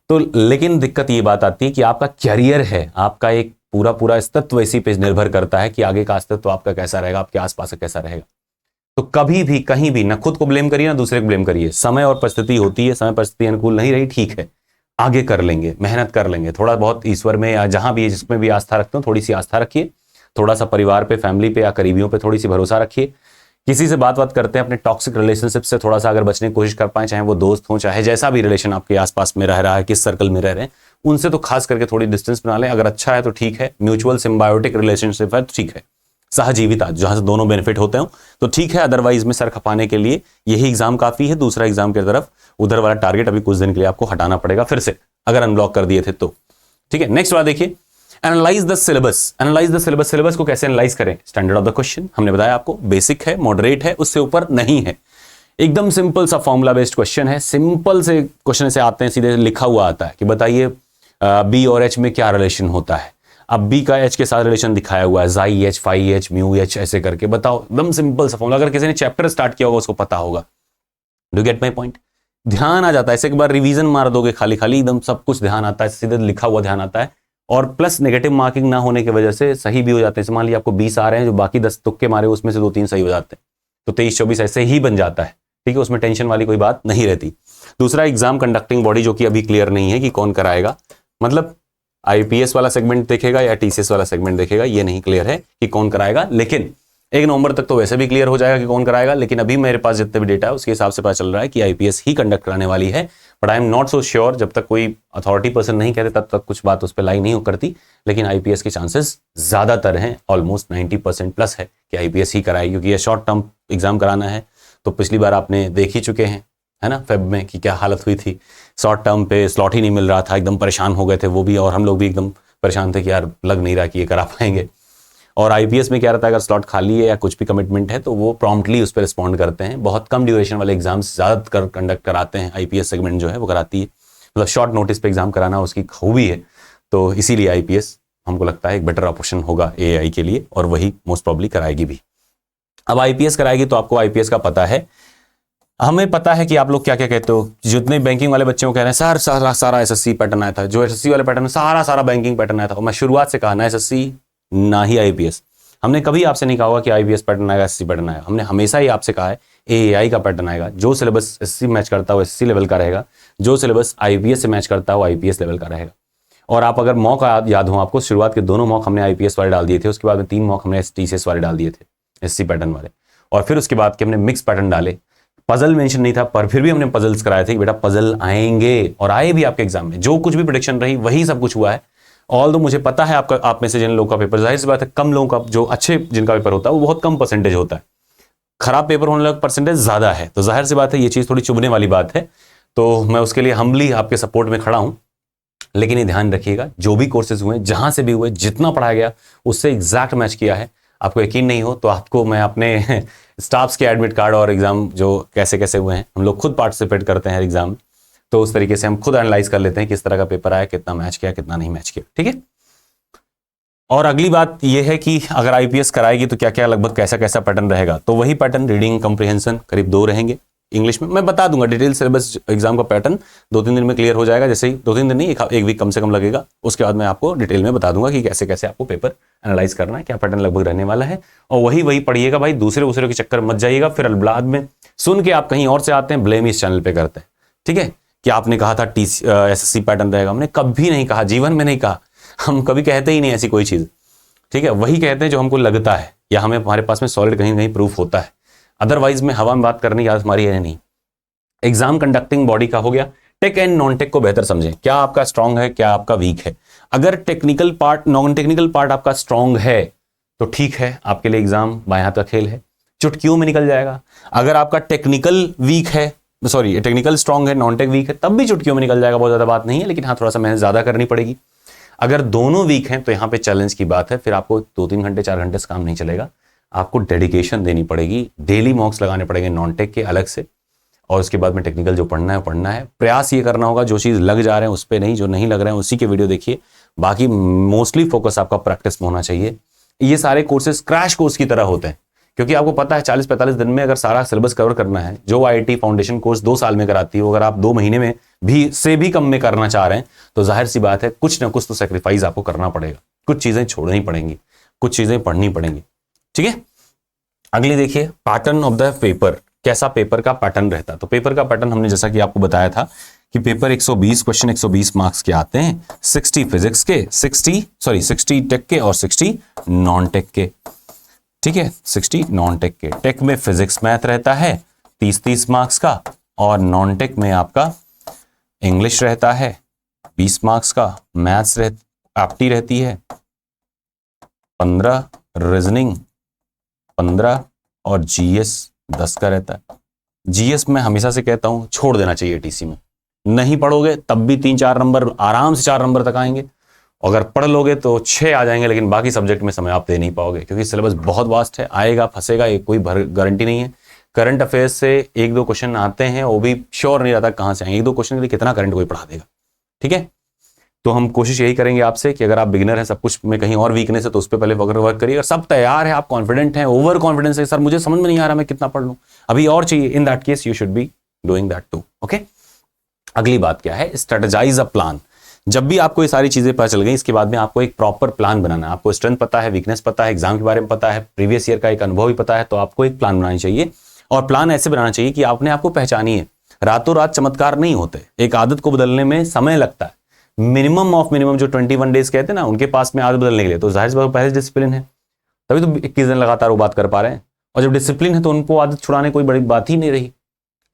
तो लेकिन दिक्कत ये बात आती है कि आपका कैरियर है, आपका एक पूरा पूरा अस्तित्व इसी पे निर्भर करता है कि आगे का अस्तित्व आपका कैसा रहेगा, आपके आसपास का कैसा रहेगा। तो कभी भी कहीं भी ना खुद को ब्लेम करिए ना दूसरे को ब्लेम करिए। समय और परिस्थिति होती है, समय परिस्थिति अनुकूल नहीं रही, ठीक है, आगे कर लेंगे, मेहनत कर लेंगे, थोड़ा बहुत ईश्वर में या जहां भी जिसमें भी आस्था रखते हो थोड़ी सी आस्था रखिए, थोड़ा सा परिवार पे, फैमिली पे या करीबियों पे थोड़ी सी भरोसा रखिए। किसी से बात करते हैं, अपने टॉक्सिक रिलेशनशिप से थोड़ा सा अगर बचने की कोशिश कर पाए, चाहे वो दोस्त हो, चाहे जैसा भी रिलेशन आपके आसपास में रह रहा है, किस सर्कल में रह रहे हैं, उनसे तो खास करके थोड़ी डिस्टेंस बना लें। अगर अच्छा है तो ठीक है, म्यूचुअल सिम्बायोटिक रिलेशनशिप है तो ठीक है, सहजीविता जहां से दोनों बेनिफिट होते हो तो ठीक है। अदरवाइज में सर खपाने के लिए यही एग्जाम काफी है। दूसरा एग्जाम की तरफ उधर वाला टारगेट अभी कुछ दिन के लिए आपको हटाना पड़ेगा फिर से, अगर अनब्लॉक कर दिए थे तो। ठीक है, नेक्स्ट वाला देखिए, analyse the syllabus. Analyse the syllabus, syllabus को कैसे एनालाइज करें? स्टैंडर्ड ऑफ द क्वेश्चन हमने बताया आपको, बेसिक है, मॉडरेट है, उससे ऊपर नहीं है। एकदम सिंपल सा फॉर्मूला बेस्ड क्वेश्चन है। सिंपल से क्वेश्चन से आते हैं, सीधे लिखा हुआ आता है कि बताइए बी और एच में क्या रिलेशन होता है। अब बी का एच के साथ रिलेशन दिखाया हुआ है, जाई H, phi H, mu H, ऐसे करके बताओ। एकदम सिंपल सा फॉर्मूला, अगर किसी ने चैप्टर स्टार्ट किया होगा उसको पता होगा। Do get my point? ध्यान आ जाता है, ऐसे एक बार रिवीजन मार दोगे खाली खाली, एकदम सब कुछ ध्यान आता है, सीधे लिखा हुआ ध्यान आता है। और प्लस नेगेटिव मार्किंग ना होने की वजह से सही भी हो जाते हैं। मान लीजिए आपको 20 आ रहे हैं, जो बाकी 10 तुक्के मारे उसमें से 2-3 सही हो जाते हैं, तो 23-24 ऐसे ही बन जाता है। ठीक है, उसमें टेंशन वाली कोई बात नहीं रहती। दूसरा, एग्जाम कंडक्टिंग बॉडी, जो कि अभी क्लियर नहीं है कि कौन कराएगा, मतलब आईपीएस वाला सेगमेंट देखेगा या टीसीएस वाला सेगमेंट देखेगा, ये नहीं क्लियर है कि कौन कराएगा। लेकिन 1 नवंबर तक तो वैसे भी क्लियर हो जाएगा कि कौन कराएगा। लेकिन अभी मेरे पास जितने भी डेटा है उसके हिसाब से पता चल रहा है कि आईपीएस ही कंडक्ट कराने वाली है। But I am not so sure, जब तक कोई अथॉरिटी पर्सन नहीं कहते तब तक कुछ बात उस पर लाई नहीं करती। लेकिन आईपीएस के चांसेस ज्यादातर हैं, ऑलमोस्ट 90% प्लस है कि आईपीएस ही कराएगी, क्योंकि ये शॉर्ट टर्म एग्जाम कराना है। तो पिछली बार आपने देख ही चुके हैं, है ना, फेब में कि क्या हालत हुई थी। शॉर्ट टर्म पे स्लॉट ही नहीं मिल रहा था, एकदम परेशान हो गए थे वो भी, और हम लोग भी एकदम परेशान थे कि यार लग नहीं रहा कि ये करा पाएंगे। और आईपीएस में क्या रहता है, अगर स्लॉट खाली है या कुछ भी कमिटमेंट है तो वो प्रॉम्प्टली उस पर रिस्पॉन्ड करते हैं। बहुत कम ड्यूरेशन वाले एग्जाम्स ज़्यादातर कंडक्ट कराते हैं, आईपीएस सेगमेंट जो है वो कराती है। मतलब शॉर्ट नोटिस पे एग्जाम कराना उसकी खूबी है। तो इसीलिए आईपीएस हमको लगता है एक बेटर ऑप्शन होगा एआई के लिए, और वही मोस्ट प्रॉब्ली कराएगी भी। अब आईपीएस कराएगी तो आपको आईपीएस का पता है, हमें पता है कि आप लोग क्या क्या कहते हो। जितने बैंकिंग वाले बच्चों को कह रहे हैं सर सारा एसएससी पैटर्न आया था, जो एसएससी वाले पैटर्न सारा बैंकिंग पैटर्न आया था। और मैं शुरुआत से कहा, ना एसएससी ना ही आईपीएस। हमने कभी आपसे नहीं कहा कि आईपीएस पैटर्न आएगा, एसएससी पैटर्न आएगा। हमने हमेशा ही आपसे कहा है एआई का पैटर्न आएगा। जो सिलेबस एसएससी मैच करता हो एसएससी लेवल का रहेगा, जो सिलेबस आईपीएस से मैच करता हो आईपीएस लेवल का रहेगा। और आप अगर मॉक याद हो आपको, शुरुआत के 2 मॉक हमने आईपीएस वाले डाल दिए थे, उसके बाद में 3 मॉक हमने टीसीएस वाले डाल दिए थे, एसएससी पैटर्न वाले। और फिर उसके बाद के हमने मिक्स पैटर्न डाले। पजल मेंशन नहीं था, पर फिर भी हमने पजल्स कराए थे कि बेटा पजल आएंगे, और आए भी आपके एग्जाम में। जो कुछ भी प्रेडिक्शन रही वही सब कुछ हुआ है। ऑल दो मुझे पता है आपका, आप में से जिन लोगों का पेपर, जाहिर सी बात है कम लोगों का, जो अच्छे जिनका पेपर होता है वो बहुत कम परसेंटेज होता है, खराब पेपर होने लगा परसेंटेज ज्यादा है। तो जाहिर सी बात है ये चीज थोड़ी चुभने वाली बात है। तो मैं उसके लिए हम्बली आपके सपोर्ट में खड़ा हूं। लेकिन ये ध्यान रखिएगा, जो भी कोर्सेज हुए, जहां से भी हुए, जितना पढ़ाया गया उससे एग्जैक्ट मैच किया है। आपको यकीन नहीं हो तो आपको मैं अपने स्टाफ्स के एडमिट कार्ड और एग्जाम जो कैसे कैसे हुए हैं, हम लोग खुद पार्टिसिपेट करते हैं एग्जाम, तो उस तरीके से हम खुद एनालाइज कर लेते हैं किस तरह का पेपर आया, कितना मैच किया, कितना नहीं मैच किया। ठीक है। और अगली बात यह है कि अगर आईपीएस कराएगी तो क्या क्या लगभग कैसा कैसा पैटर्न रहेगा। तो वही पैटर्न, रीडिंग कंप्रीहेंशन करीब 2 रहेंगे। इंग्लिश में मैं बता दूंगा डिटेल सिलेबस, एग्जाम का पैटर्न 2-3 दिन में क्लियर हो जाएगा। जैसे ही 2-3 दिन नहीं, एक वीक कम से कम लगेगा। उसके बाद मैं आपको डिटेल में बता दूंगा कि कैसे कैसे आपको पेपर एनालाइज करना है, क्या पैटर्न लगभग रहने वाला है। और वही पढ़िएगा भाई, दूसरे के चक्कर मत जाइएगा। फिर बाद में सुन के आप कहीं और से आते हैं, ब्लेम इस चैनल पे करते हैं। ठीक है, कि आपने कहा था एसएससी पैटर्न रहेगा। हमने कभी नहीं कहा, जीवन में नहीं कहा, हम कभी कहते ही नहीं ऐसी कोई चीज। ठीक है, वही कहते हैं जो हमको लगता है या हमें हमारे पास में सॉलिड कहीं कहीं प्रूफ होता है। अदरवाइज में हवा में बात करने की आदत हमारी है नहीं। एग्जाम कंडक्टिंग बॉडी का हो गया। टेक एंड नॉन टेक को बेहतर समझें, क्या आपका स्ट्रांग है, क्या आपका वीक है। अगर technical part, non technical part आपका स्ट्रांग है तो ठीक है, आपके लिए एग्जाम बाएं हाथ का खेल है, चुटकियों में निकल जाएगा। अगर आपका टेक्निकल वीक है, सॉरी टेक्निकल स्ट्रांग है, नॉन टेक वीक है, तब भी चुटकियों में निकल जाएगा, बहुत ज्यादा बात नहीं है। लेकिन हाँ, थोड़ा सा मेहनत ज्यादा करनी पड़ेगी। अगर दोनों वीक हैं तो यहाँ पे चैलेंज की बात है, फिर आपको 2-3 घंटे 4 घंटे से काम नहीं चलेगा। आपको डेडिकेशन देनी पड़ेगी, डेली मॉक्स लगाने पड़ेंगे नॉन टेक के अलग से, और उसके बाद में टेक्निकल जो पढ़ना है। प्रयास ये करना होगा जो चीज़ लग जा रहे हैं उस पर नहीं, जो नहीं लग रहे हैं उसी के वीडियो देखिए। बाकी मोस्टली फोकस आपका प्रैक्टिस में होना चाहिए। ये सारे कोर्सेज क्रैश कोर्स की तरह होते हैं, क्योंकि आपको पता है 40-45 दिन में अगर सारा सिलेबस कवर करना है, जो आईआईटी फाउंडेशन कोर्स 2 साल में कराती है, अगर आप 2 महीने में भी कम में करना चाह रहे हैं तो जाहिर सी बात है कुछ ना कुछ तो सेक्रीफाइस आपको करना पड़ेगा, कुछ चीजें छोड़नी पड़ेंगी, कुछ चीजें पढ़नी पड़ेंगी। ठीक है, अगली देखिए पैटर्न ऑफ द पेपर, कैसा पेपर का पैटर्न रहता है। तो पेपर का पैटर्न हमने जैसा कि आपको बताया था कि पेपर 120 क्वेश्चन 120 मार्क्स के आते हैं, 60 फिजिक्स के, 60 टेक के और 60 नॉन टेक के। ठीक है, 60 नॉन टेक के। टेक में फिजिक्स मैथ रहता है 30-30 मार्क्स का, और नॉन टेक में आपका इंग्लिश रहता है 20 मार्क्स का, मैथ्स एप्टी रहती है 15, रीजनिंग 15 और जीएस 10 का रहता है। जीएस में हमेशा से कहता हूं छोड़ देना चाहिए टीसी में, नहीं पढ़ोगे तब भी 3-4 नंबर आराम से 4 नंबर तक आएंगे, अगर पढ़ लोगे तो 6 आ जाएंगे, लेकिन बाकी सब्जेक्ट में समय आप दे नहीं पाओगे क्योंकि सिलेबस बहुत वास्ट है, आएगा फंसेगा, ये कोई गारंटी नहीं है। करंट अफेयर्स से 1-2 क्वेश्चन आते हैं, वो भी श्योर नहीं रहता कहां से आएंगे, 1-2 क्वेश्चन के लिए कितना करंट कोई पढ़ा देगा। ठीक है, तो हम कोशिश यही करेंगे आपसे कि अगर आप बिगिनर हैं, सब कुछ में कहीं और वीकनेस है तो उस पर पहले वर्क करिए। अगर सब तैयार है, आप कॉन्फिडेंट हैं, ओवर कॉन्फिडेंस है, सर मुझे समझ में नहीं आ रहा मैं कितना पढ़ लूं, अभी और चाहिए, in that case you should be doing that too. Okay, अगली बात क्या है, स्ट्रेटेजाइज अ प्लान। जब भी आपको ये सारी चीजें पता चल गई, इसके बाद में आपको एक प्रॉपर प्लान बनाना है। आपको स्ट्रेंथ पता है, वीकनेस पता है, एग्जाम के बारे में पता है, प्रीवियस ईयर का एक अनुभव भी पता है, तो आपको एक प्लान बनानी चाहिए। और प्लान ऐसे बनाना चाहिए कि आपने आपको पहचानिए, रातों रात चमत्कार नहीं होते, एक आदत को बदलने में समय लगता है। मिनिमम ऑफ मिनिमम जो 21 डेज कहते हैं ना, उनके पास में आदत बदलने के लिए, तो जाहिर सी बात पहले डिसिप्लिन है, तभी तो 21 दिन लगातार वो बात कर पा रहे हैं। और जब डिसिप्लिन है तो उनको आदत छुड़ाने कोई बड़ी बात ही नहीं रही।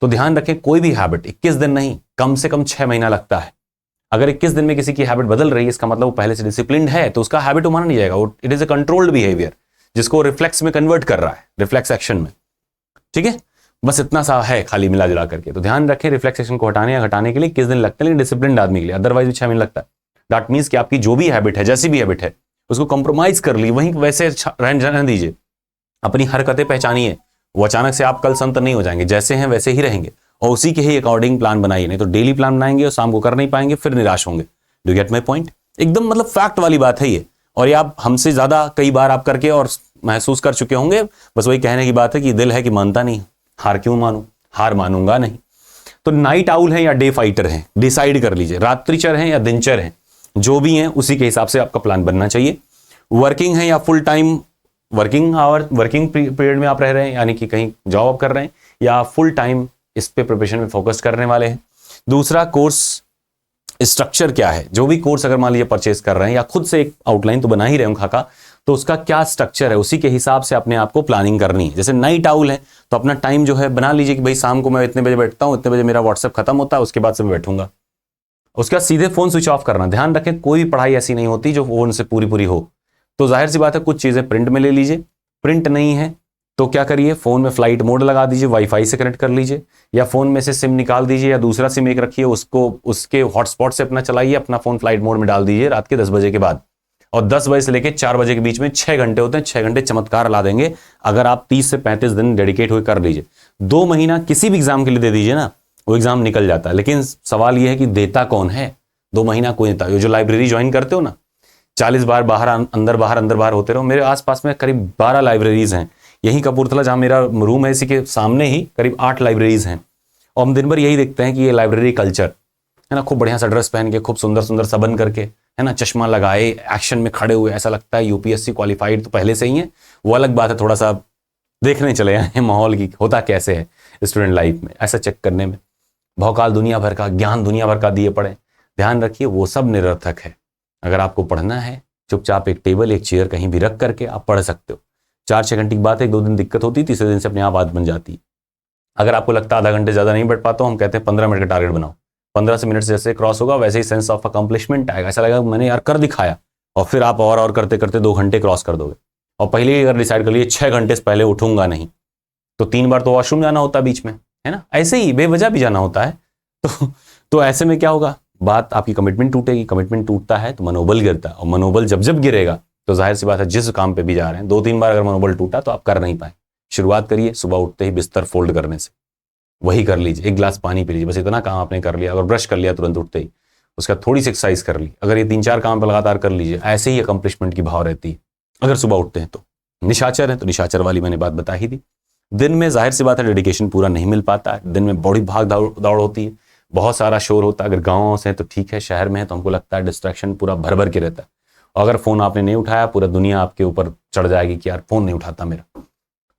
तो ध्यान रखें, कोई भी हैबिट 21 दिन नहीं, कम से कम 6 महीना लगता है। अगर 21 दिन में किसी की हैबिट बदल रही है, इसका मतलब वो पहले से डिसिप्लिन्ड है, तो उसका हैबिट माना नहीं जाएगा, वो it is a controlled behaviour, जिसको रिफ्लेक्स में कन्वर्ट कर रहा है, रिफ्लेक्स एक्शन में। ठीक है, बस इतना सा है खाली मिला जुला करके। तो ध्यान रखें, रिफ्लेक्स एक्शन को हटाने या घटाने के लिए 21 दिन लगते हैं, लेकिन डिसिप्लिन्ड आदमी के लिए अदरवाइज 6 महीने लगता है। दैट मीन्स कि आपकी जो भी हैबिट है, जैसी भी हैबिट है, उसको कंप्रोमाइज कर ली, वहीं वैसे रहने दीजिए, अपनी हरकतें पहचानिए। वो अचानक से आप कल संत नहीं हो जाएंगे, जैसे हैं वैसे ही रहेंगे, और उसी के ही अकॉर्डिंग प्लान बनाइए। नहीं तो डेली प्लान बनाएंगे और शाम को कर नहीं पाएंगे, फिर निराश होंगे। Do get my point? एकदम मतलब फैक्ट वाली बात है ये, और ये आप हमसे ज्यादा कई बार आप करके और महसूस कर चुके होंगे। बस वही कहने की बात है कि दिल है कि मानता नहीं, हार क्यों मानूं, हार मानूंगा नहीं। तो नाइट आउल है या डे फाइटर है, डिसाइड कर लीजिए, रात्रिचर है या दिनचर है, जो भी है उसी के हिसाब से आपका प्लान बनना चाहिए। वर्किंग है या फुल टाइम वर्किंग पीरियड में आप रह रहे हैं, यानी कि कहीं जॉब कर रहे हैं, या फुल टाइम इस पे प्रिपरेशन में फोकस करने वाले हैं। दूसरा, कोर्स स्ट्रक्चर क्या है, जो भी कोर्स अगर मान लीजिए परचेस कर रहे हैं, या खुद से एक आउटलाइन तो बना ही रहे हो खाका, तो उसका क्या स्ट्रक्चर है, उसी के हिसाब से अपने आप को प्लानिंग करनी है। जैसे नाइट आउल है तो अपना टाइम जो है बना लीजिए कि भाई शाम को मैं इतने बजे बैठता हूं, इतने बजे मेरा व्हाट्सएप खत्म होता है, उसके बाद से मैं बैठूंगा। उसका सीधे फोन स्विच ऑफ करना। ध्यान रखें, कोई भी पढ़ाई ऐसी नहीं होती जो फोन से पूरी हो, तो जाहिर सी बात है कुछ चीजें प्रिंट में ले लीजिए, प्रिंट नहीं है तो क्या करिए, फोन में फ्लाइट मोड लगा दीजिए, वाईफाई से कनेक्ट कर लीजिए, या फोन में से सिम निकाल दीजिए, या दूसरा सिम एक रखिए, उसको उसके हॉटस्पॉट से अपना चलाइए, अपना फोन फ्लाइट मोड में डाल दीजिए रात के 10 बजे के बाद, और 10 बजे से लेकर 4 बजे के बीच में 6 घंटे होते हैं, 6 घंटे चमत्कार ला देंगे अगर आप 30 से 35 दिन डेडिकेट हुए कर लीजिए। 2 महीना किसी भी एग्जाम के लिए दे दीजिए ना, वो एग्जाम निकल जाता है। लेकिन सवाल यह है कि देता कौन है? 2 महीना कोई देता। ये जो लाइब्रेरी ज्वाइन करते हो ना, 40 बार बाहर अंदर बाहर होते रहो। मेरे आसपास में करीब 12 लाइब्रेरीज हैं, यही कपूरथला जहां मेरा रूम है, इसी के सामने ही करीब 8 लाइब्रेरीज हैं, और हम दिन भर यही देखते हैं कि ये लाइब्रेरी कल्चर है ना, खूब बढ़िया सा ड्रेस पहन के, खूब सुंदर सुंदर सा बन करके, है ना, चश्मा लगाए, एक्शन में खड़े हुए, ऐसा लगता है यूपीएससी क्वालिफाइड तो पहले से ही है। वो अलग बात है, थोड़ा सा देखने चले आए माहौल की होता कैसे है स्टूडेंट लाइफ में, ऐसा चेक करने में। भौकाल दुनिया भर का, ज्ञान दुनिया भर का दिए पड़े। ध्यान रखिए, वो सब निरर्थक है। अगर आपको पढ़ना है, चुपचाप एक टेबल एक चेयर कहीं भी रख करके आप पढ़ सकते हो। 4-6 घंटे की बात है, 1-2 दिन दिक्कत होती, तीसरे दिन से अपने आप आदत बन जाती है। अगर आपको लगता है आधा घंटे ज्यादा नहीं बैठ पाता, हम कहते हैं 15 मिनट का टारगेट बनाओ। 15 मिनट से जैसे क्रॉस होगा वैसे ही सेंस ऑफ अकम्पलिशमेंट आएगा, ऐसा लगेगा मैंने यार कर दिखाया, और फिर आप और करते करते 2 घंटे क्रॉस कर दोगे। और पहले ही अगर डिसाइड कर लिए 6 घंटे से पहले उठूंगा नहीं, तो 3 बार तो वॉशरूम जाना होता है बीच में, है ना, ऐसे ही बेवजह भी जाना होता है। तो ऐसे में क्या होगा, बात आपकी कमिटमेंट टूटेगी। कमिटमेंट टूटता है तो मनोबल गिरता है, और मनोबल जब गिरेगा तो जाहिर सी बात है जिस काम पे भी जा रहे हैं 2-3 बार अगर मनोबल टूटा तो आप कर नहीं पाए। शुरुआत करिए सुबह उठते ही बिस्तर फोल्ड करने से, वही कर लीजिए, 1 गिलास पानी पी लीजिए, बस इतना काम आपने कर लिया। अगर ब्रश कर लिया तुरंत उठते ही, उसका थोड़ी सी एक्सरसाइज कर ली, अगर ये 3-4 काम पर लगातार कर लीजिए, ऐसे ही अकम्पलिशमेंट की भाव रहती है अगर सुबह उठते हैं तो। निशाचर है तो निशाचर वाली मैंने बात बता ही दी। दिन में जाहिर सी बात है डेडिकेशन पूरा नहीं मिल पाता है, दिन में बड़ी भाग दौड़ होती है, बहुत सारा शोर होता है। अगर गाँव से है तो ठीक है, शहर में है तो हमको लगता है डिस्ट्रैक्शन पूरा भर भर के रहता है। अगर फोन आपने नहीं उठाया, पूरा दुनिया आपके ऊपर चढ़ जाएगी कि यार फोन नहीं उठाता मेरा।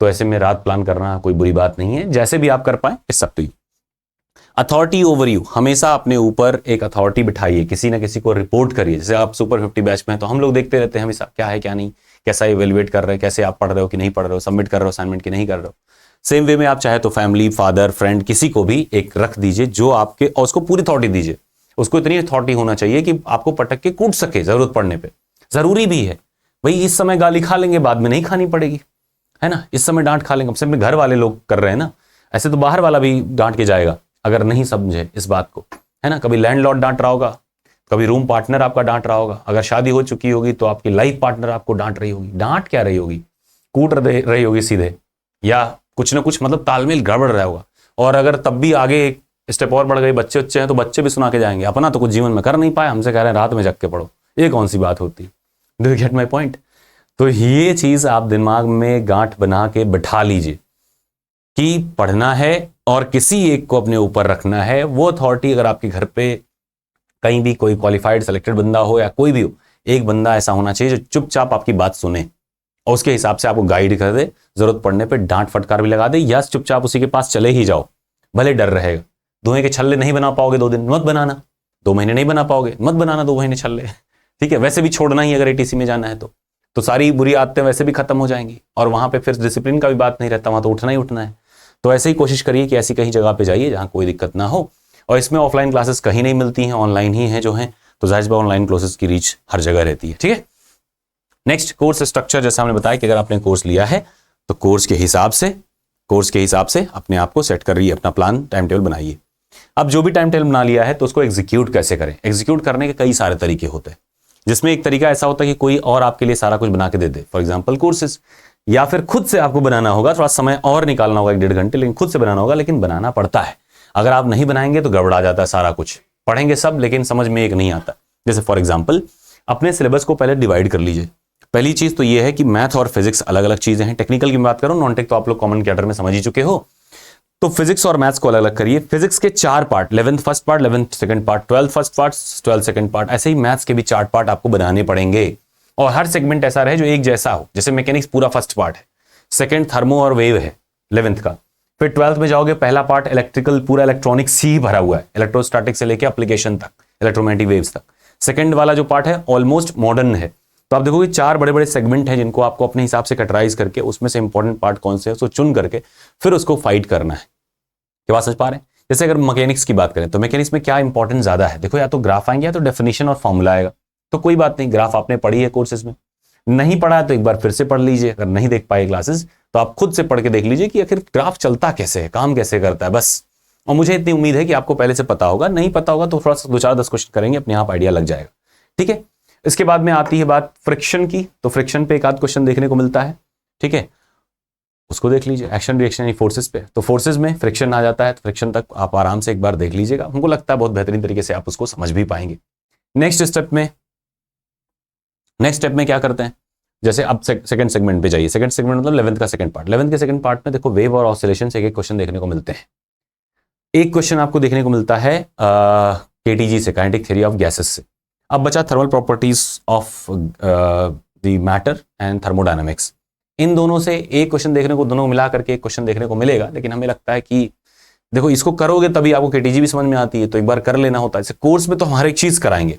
तो ऐसे में रात प्लान करना कोई बुरी बात नहीं है, जैसे भी आप कर पाए it's up to you. Authority over you, हमेशा अपने ऊपर एक अथॉरिटी बिठाइए, किसी ना किसी को रिपोर्ट करिए। जैसे आप सुपर 50 बैच में हैं तो हम लोग देखते रहते हैं हमेशा क्या है क्या नहीं, कैसा इवेल्युएट कर रहे हैं, कैसे आप पढ़ रहे हो कि नहीं पढ़ रहे हो, सबमिट कर रहे हो असाइनमेंट कि नहीं कर रहे हो। सेम वे में आप चाहे तो फैमिली, फादर, फ्रेंड, किसी को भी एक रख दीजिए जो आपके, और उसको पूरी अथॉरिटी दीजिए। उसको इतनी अथॉरिटी होना चाहिए कि आपको पटक के कूट सके जरूरत पड़ने पे। जरूरी भी है भाई, इस समय गाली खा लेंगे, बाद में नहीं खानी पड़ेगी, है ना। इस समय डांट खा लेंगे, अब सब घर वाले लोग कर रहे हैं ना, ऐसे तो बाहर वाला भी डांट के जाएगा अगर नहीं समझे इस बात को, है ना। कभी लैंडलॉर्ड डांट रहा होगा, कभी रूम पार्टनर आपका डांट रहा होगा, अगर शादी हो चुकी होगी तो आपकी लाइफ पार्टनर आपको डांट रही होगी। डांट क्या रही होगी, कूट रही होगी सीधे, या कुछ ना कुछ मतलब तालमेल गड़बड़ रहा होगा। और अगर तब भी आगे एक स्टेप और बढ़ गए, बच्चे बच्चे हैं तो बच्चे भी सुना के जाएंगे। अपना तो कुछ जीवन में कर नहीं पाए, हमसे कह रहे हैं रात में जग के पढ़ो, ये कौन सी बात होती है। Do you get my point. तो ये चीज आप दिमाग में गांठ बना के बिठा लीजिए कि पढ़ना है और किसी एक को अपने ऊपर रखना है। वो अथॉरिटी अगर आपके घर पे कहीं भी कोई क्वालिफाइड सेलेक्टेड बंदा हो या कोई भी हो, एक बंदा ऐसा होना चाहिए जो चुपचाप आपकी बात सुने और उसके हिसाब से आपको गाइड कर दे, जरूरत पड़ने पे डांट फटकार भी लगा दे, या चुपचाप उसी के पास चले ही जाओ, भले डर रहेगा। धुएं के छल्ले नहीं बना पाओगे 2 दिन, मत बनाना। 2 महीने नहीं बना पाओगे, मत बनाना 2 महीने छल्ले, ठीक है। वैसे भी छोड़ना ही अगर एटीसी में जाना है तो सारी बुरी आदतें वैसे भी खत्म हो जाएंगी और वहां पे फिर डिसिप्लिन का भी बात नहीं रहता, वहां तो उठना ही उठना है। तो ऐसे ही कोशिश करिए कि ऐसी कहीं जगह पे जाइए जहां कोई दिक्कत ना हो। और इसमें ऑफलाइन क्लासेस कहीं नहीं मिलती हैं, ऑनलाइन ही है जो है, तो जाहिर है ऑनलाइन क्लासेस की रीच हर जगह रहती है, ठीक है। Next, course structure. जैसा हमने बताया कि अगर आपने कोर्स लिया है तो कोर्स के हिसाब से अपने आप को सेट करिए, अपना प्लान, टाइम टेबल बनाइए। अब जो भी टाइम टेबल बना लिया है तो उसको एग्जीक्यूट कैसे करें। एग्जीक्यूट करने के कई सारे तरीके होते हैं, जिसमें एक तरीका ऐसा होता है कि कोई और आपके लिए सारा कुछ बना के दे दे, फॉर एग्जाम्पल कोर्सेज, या फिर खुद से आपको बनाना होगा, थोड़ा समय और निकालना होगा 1-1.5 घंटे, लेकिन खुद से बनाना होगा। लेकिन बनाना पड़ता है, अगर आप नहीं बनाएंगे तो गड़बड़ा जाता है सारा कुछ। पढ़ेंगे सब लेकिन समझ में एक नहीं आता। जैसे फॉर एग्जाम्पल अपने सिलेबस को पहले डिवाइड कर लीजिए। पहली चीज तो यह है कि मैथ और फिजिक्स अलग अलग चीजें हैं। टेक्निकल की बात करूं, नॉन टेक तो आप लोग कॉमन कैडर में समझ ही चुके हो। तो फिजिक्स और मैथ्स को अलग अलग करिए। फिजिक्स के 4 part, 11th first part, 11th second part, 12th first part, 12th second part, ऐसे ही मैथ्स के भी 4 पार्ट आपको बनाने पड़ेंगे। और हर सेगमेंट ऐसा रहे जो एक जैसा हो। जैसे मैकेनिक्स पूरा फर्स्ट पार्ट है, सेकंड थर्मो और वेव है 11th का, फिर 12th में जाओगे पहला पार्ट इलेक्ट्रिकल, पूरा इलेक्ट्रॉनिक्स ही भरा हुआ है, इलेक्ट्रोस्टैटिक से लेकर एप्लीकेशन तक, इलेक्ट्रोमैग्नेटिक वेव्स तक। सेकंड वाला जो पार्ट है ऑलमोस्ट मॉडर्न है। तो आप देखोगे 4 बड़े बड़े सेगमेंट हैं जिनको आपको अपने हिसाब से कैटेगराइज करके उसमें से इंपॉर्टेंट पार्ट कौन से है उसको चुन करके फिर उसको फाइट करना है। क्या बात समझ पा रहे हैं। जैसे अगर मैकेनिक्स की बात करें तो मैकेनिक्स में क्या इंपॉर्टेंस ज्यादा है, देखो या तो ग्राफ आएंगे या तो डेफिनेशन और फॉर्मूला आएगा। तो कोई बात नहीं, ग्राफ आपने पढ़ी है कोर्सेज में, नहीं पढ़ा है तो एक बार फिर से पढ़ लीजिए। अगर नहीं देख पाए क्लासेस तो आप खुद से पढ़ के देख लीजिए कि आखिर ग्राफ चलता कैसे है, काम कैसे करता है, बस। और मुझे इतनी उम्मीद है कि आपको पहले से पता होगा, नहीं पता होगा तो थोड़ा सा 2-4-10 क्वेश्चन करेंगे, अपने आप आइडिया लग जाएगा, ठीक है। इसके बाद में आती है बात फ्रिक्शन की, तो फ्रिक्शन पे एक आध क्वेश्चन देखने को मिलता है, ठीक है, उसको देख लीजिए। एक्शन रिएक्शन यानी फोर्सेस पे, तो फोर्सेस में फ्रिक्शन आ जाता है, तो फ्रिक्शन तक आप आराम से एक बार देख लीजिएगा, हमको लगता है बहुत बेहतरीन तरीके से आप उसको समझ भी पाएंगे। नेक्स्ट स्टेप में क्या करते हैं, जैसे अब सेकंड सेगमेंट पे जाइए। सेकंड सेगमेंट मतलब 11th का सेकंड पार्ट। 11th के सेकंड पार्ट में देखो वेव और ऑसिलेशन से एक क्वेश्चन देखने को मिलते हैं। एक क्वेश्चन आपको देखने को मिलता है केटीजी से, काइनेटिक थ्योरी ऑफ गैसेस से। अब बचा thermal properties of the matter and thermodynamics. इन दोनों से एक क्वेश्चन देखने को, दोनों मिला करके एक क्वेश्चन देखने को मिलेगा, लेकिन हमें लगता है कि देखो इसको करोगे तभी आपको केटीजी भी समझ में आती है, तो एक बार कर लेना होता है। जैसे कोर्स में तो हम हर एक चीज कराएंगे,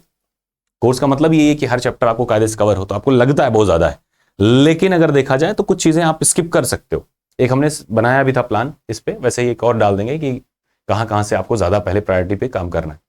कोर्स का मतलब ये है कि हर चैप्टर आपको कायदे से कवर हो, तो आपको लगता है बहुत ज्यादा है, लेकिन अगर देखा जाए तो कुछ चीजें आप स्किप कर सकते हो। एक हमने बनाया भी था प्लान इस पे, वैसे ही एक और डाल देंगे कि कहां कहां से आपको ज्यादा पहले प्रायोरिटी पे काम करना है।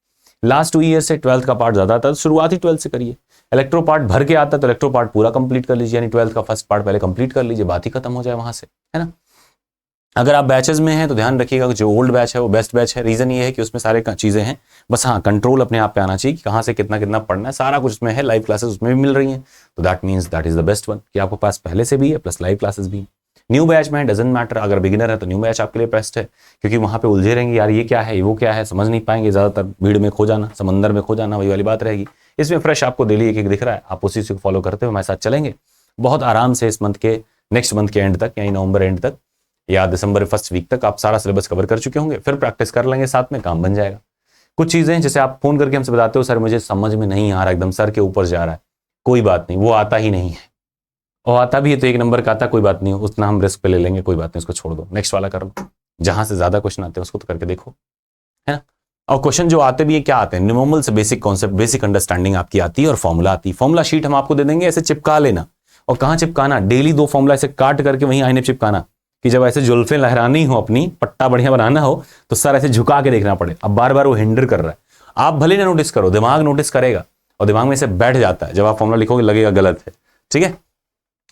लास्ट 2 ईयर से 12th का पार्ट ज्यादा था, शुरुआत ही 12th से करिए। इलेक्ट्रो पार्ट भर के आता है तो इलेक्ट्रो पार्ट पूरा कंप्लीट कर लीजिए, यानी 12th का फर्स्ट पार्ट पहले कंप्लीट कर लीजिए, बात ही खत्म हो जाए वहां से, है ना। अगर आप बैचेस में हैं तो ध्यान रखिएगा कि जो ओल्ड बैच है वो बेस्ट बैच है। रीजन ये है कि उसमें सारे चीजें हैं, बस हाँ कंट्रोल अपने आप पे आना चाहिए कि कहाँ से कितना कितना पढ़ना है, सारा कुछ उसमें है। लाइव क्लासेस उसमें भी मिल रही हैं, तो that means that is the best one कि आपके पास पहले से भी है प्लस लाइव क्लासेस भी। न्यू बैच में डजंट मैटर, अगर बिगिनर है तो न्यू बैच आपके लिए बेस्ट है, क्योंकि वहां पे उलझे रहेंगे यार ये क्या है वो क्या है, समझ नहीं पाएंगे, ज्यादातर भीड़ में खो जाना, समंदर में खो जाना, वही वाली बात रहेगी। इसमें फ्रेश आपको डेली एक एक दिख रहा है, आप उसी से फॉलो करते हुए हमारे साथ चलेंगे बहुत आराम से। इस मंथ के नेक्स्ट मंथ के एंड तक, यानी नवंबर एंड तक या दिसंबर फर्स्ट वीक तक आप सारा सिलेबस कवर कर चुके होंगे। फिर प्रैक्टिस कर लेंगे साथ में, काम बन जाएगा। कुछ चीजें जैसे आप फोन करके हमसे बताते हो सर मुझे समझ में नहीं आ रहा, एकदम सर के ऊपर जा रहा है, कोई बात नहीं, वो आता ही नहीं है, और आता भी है तो एक नंबर का आता, कोई बात नहीं, उतना हम रिस्क पे ले लेंगे, कोई बात नहीं, उसको छोड़ दो, नेक्स्ट वाला कर लो। जहां से ज्यादा क्वेश्चन आते हैं उसको तो करके देखो, है ना। और क्वेश्चन जो आते भी है क्या आते हैं, नॉर्मल से बेसिक कॉन्सेप्ट, बेसिक अंडरस्टैंडिंग आपकी आती है और फॉर्मूला आती है। फॉर्मूला शीट हम आपको दे देंगे, ऐसे चिपका लेना। और कहाँ चिपकाना, डेली 2 फॉर्मूला ऐसे काट करके वहीं आईने चिपकाना, कि जब ऐसे जुल्फे लहरानी हो, अपनी पट्टा बढ़िया बनाना हो, तो सर ऐसे झुका के देखना पड़े। अब बार बार वो हिंडर कर रहा है, आप भले ना नोटिस करो, दिमाग नोटिस करेगा और दिमाग में से बैठ जाता है। जब आप फॉर्मूला लिखोगे लगेगा गलत है, ठीक है।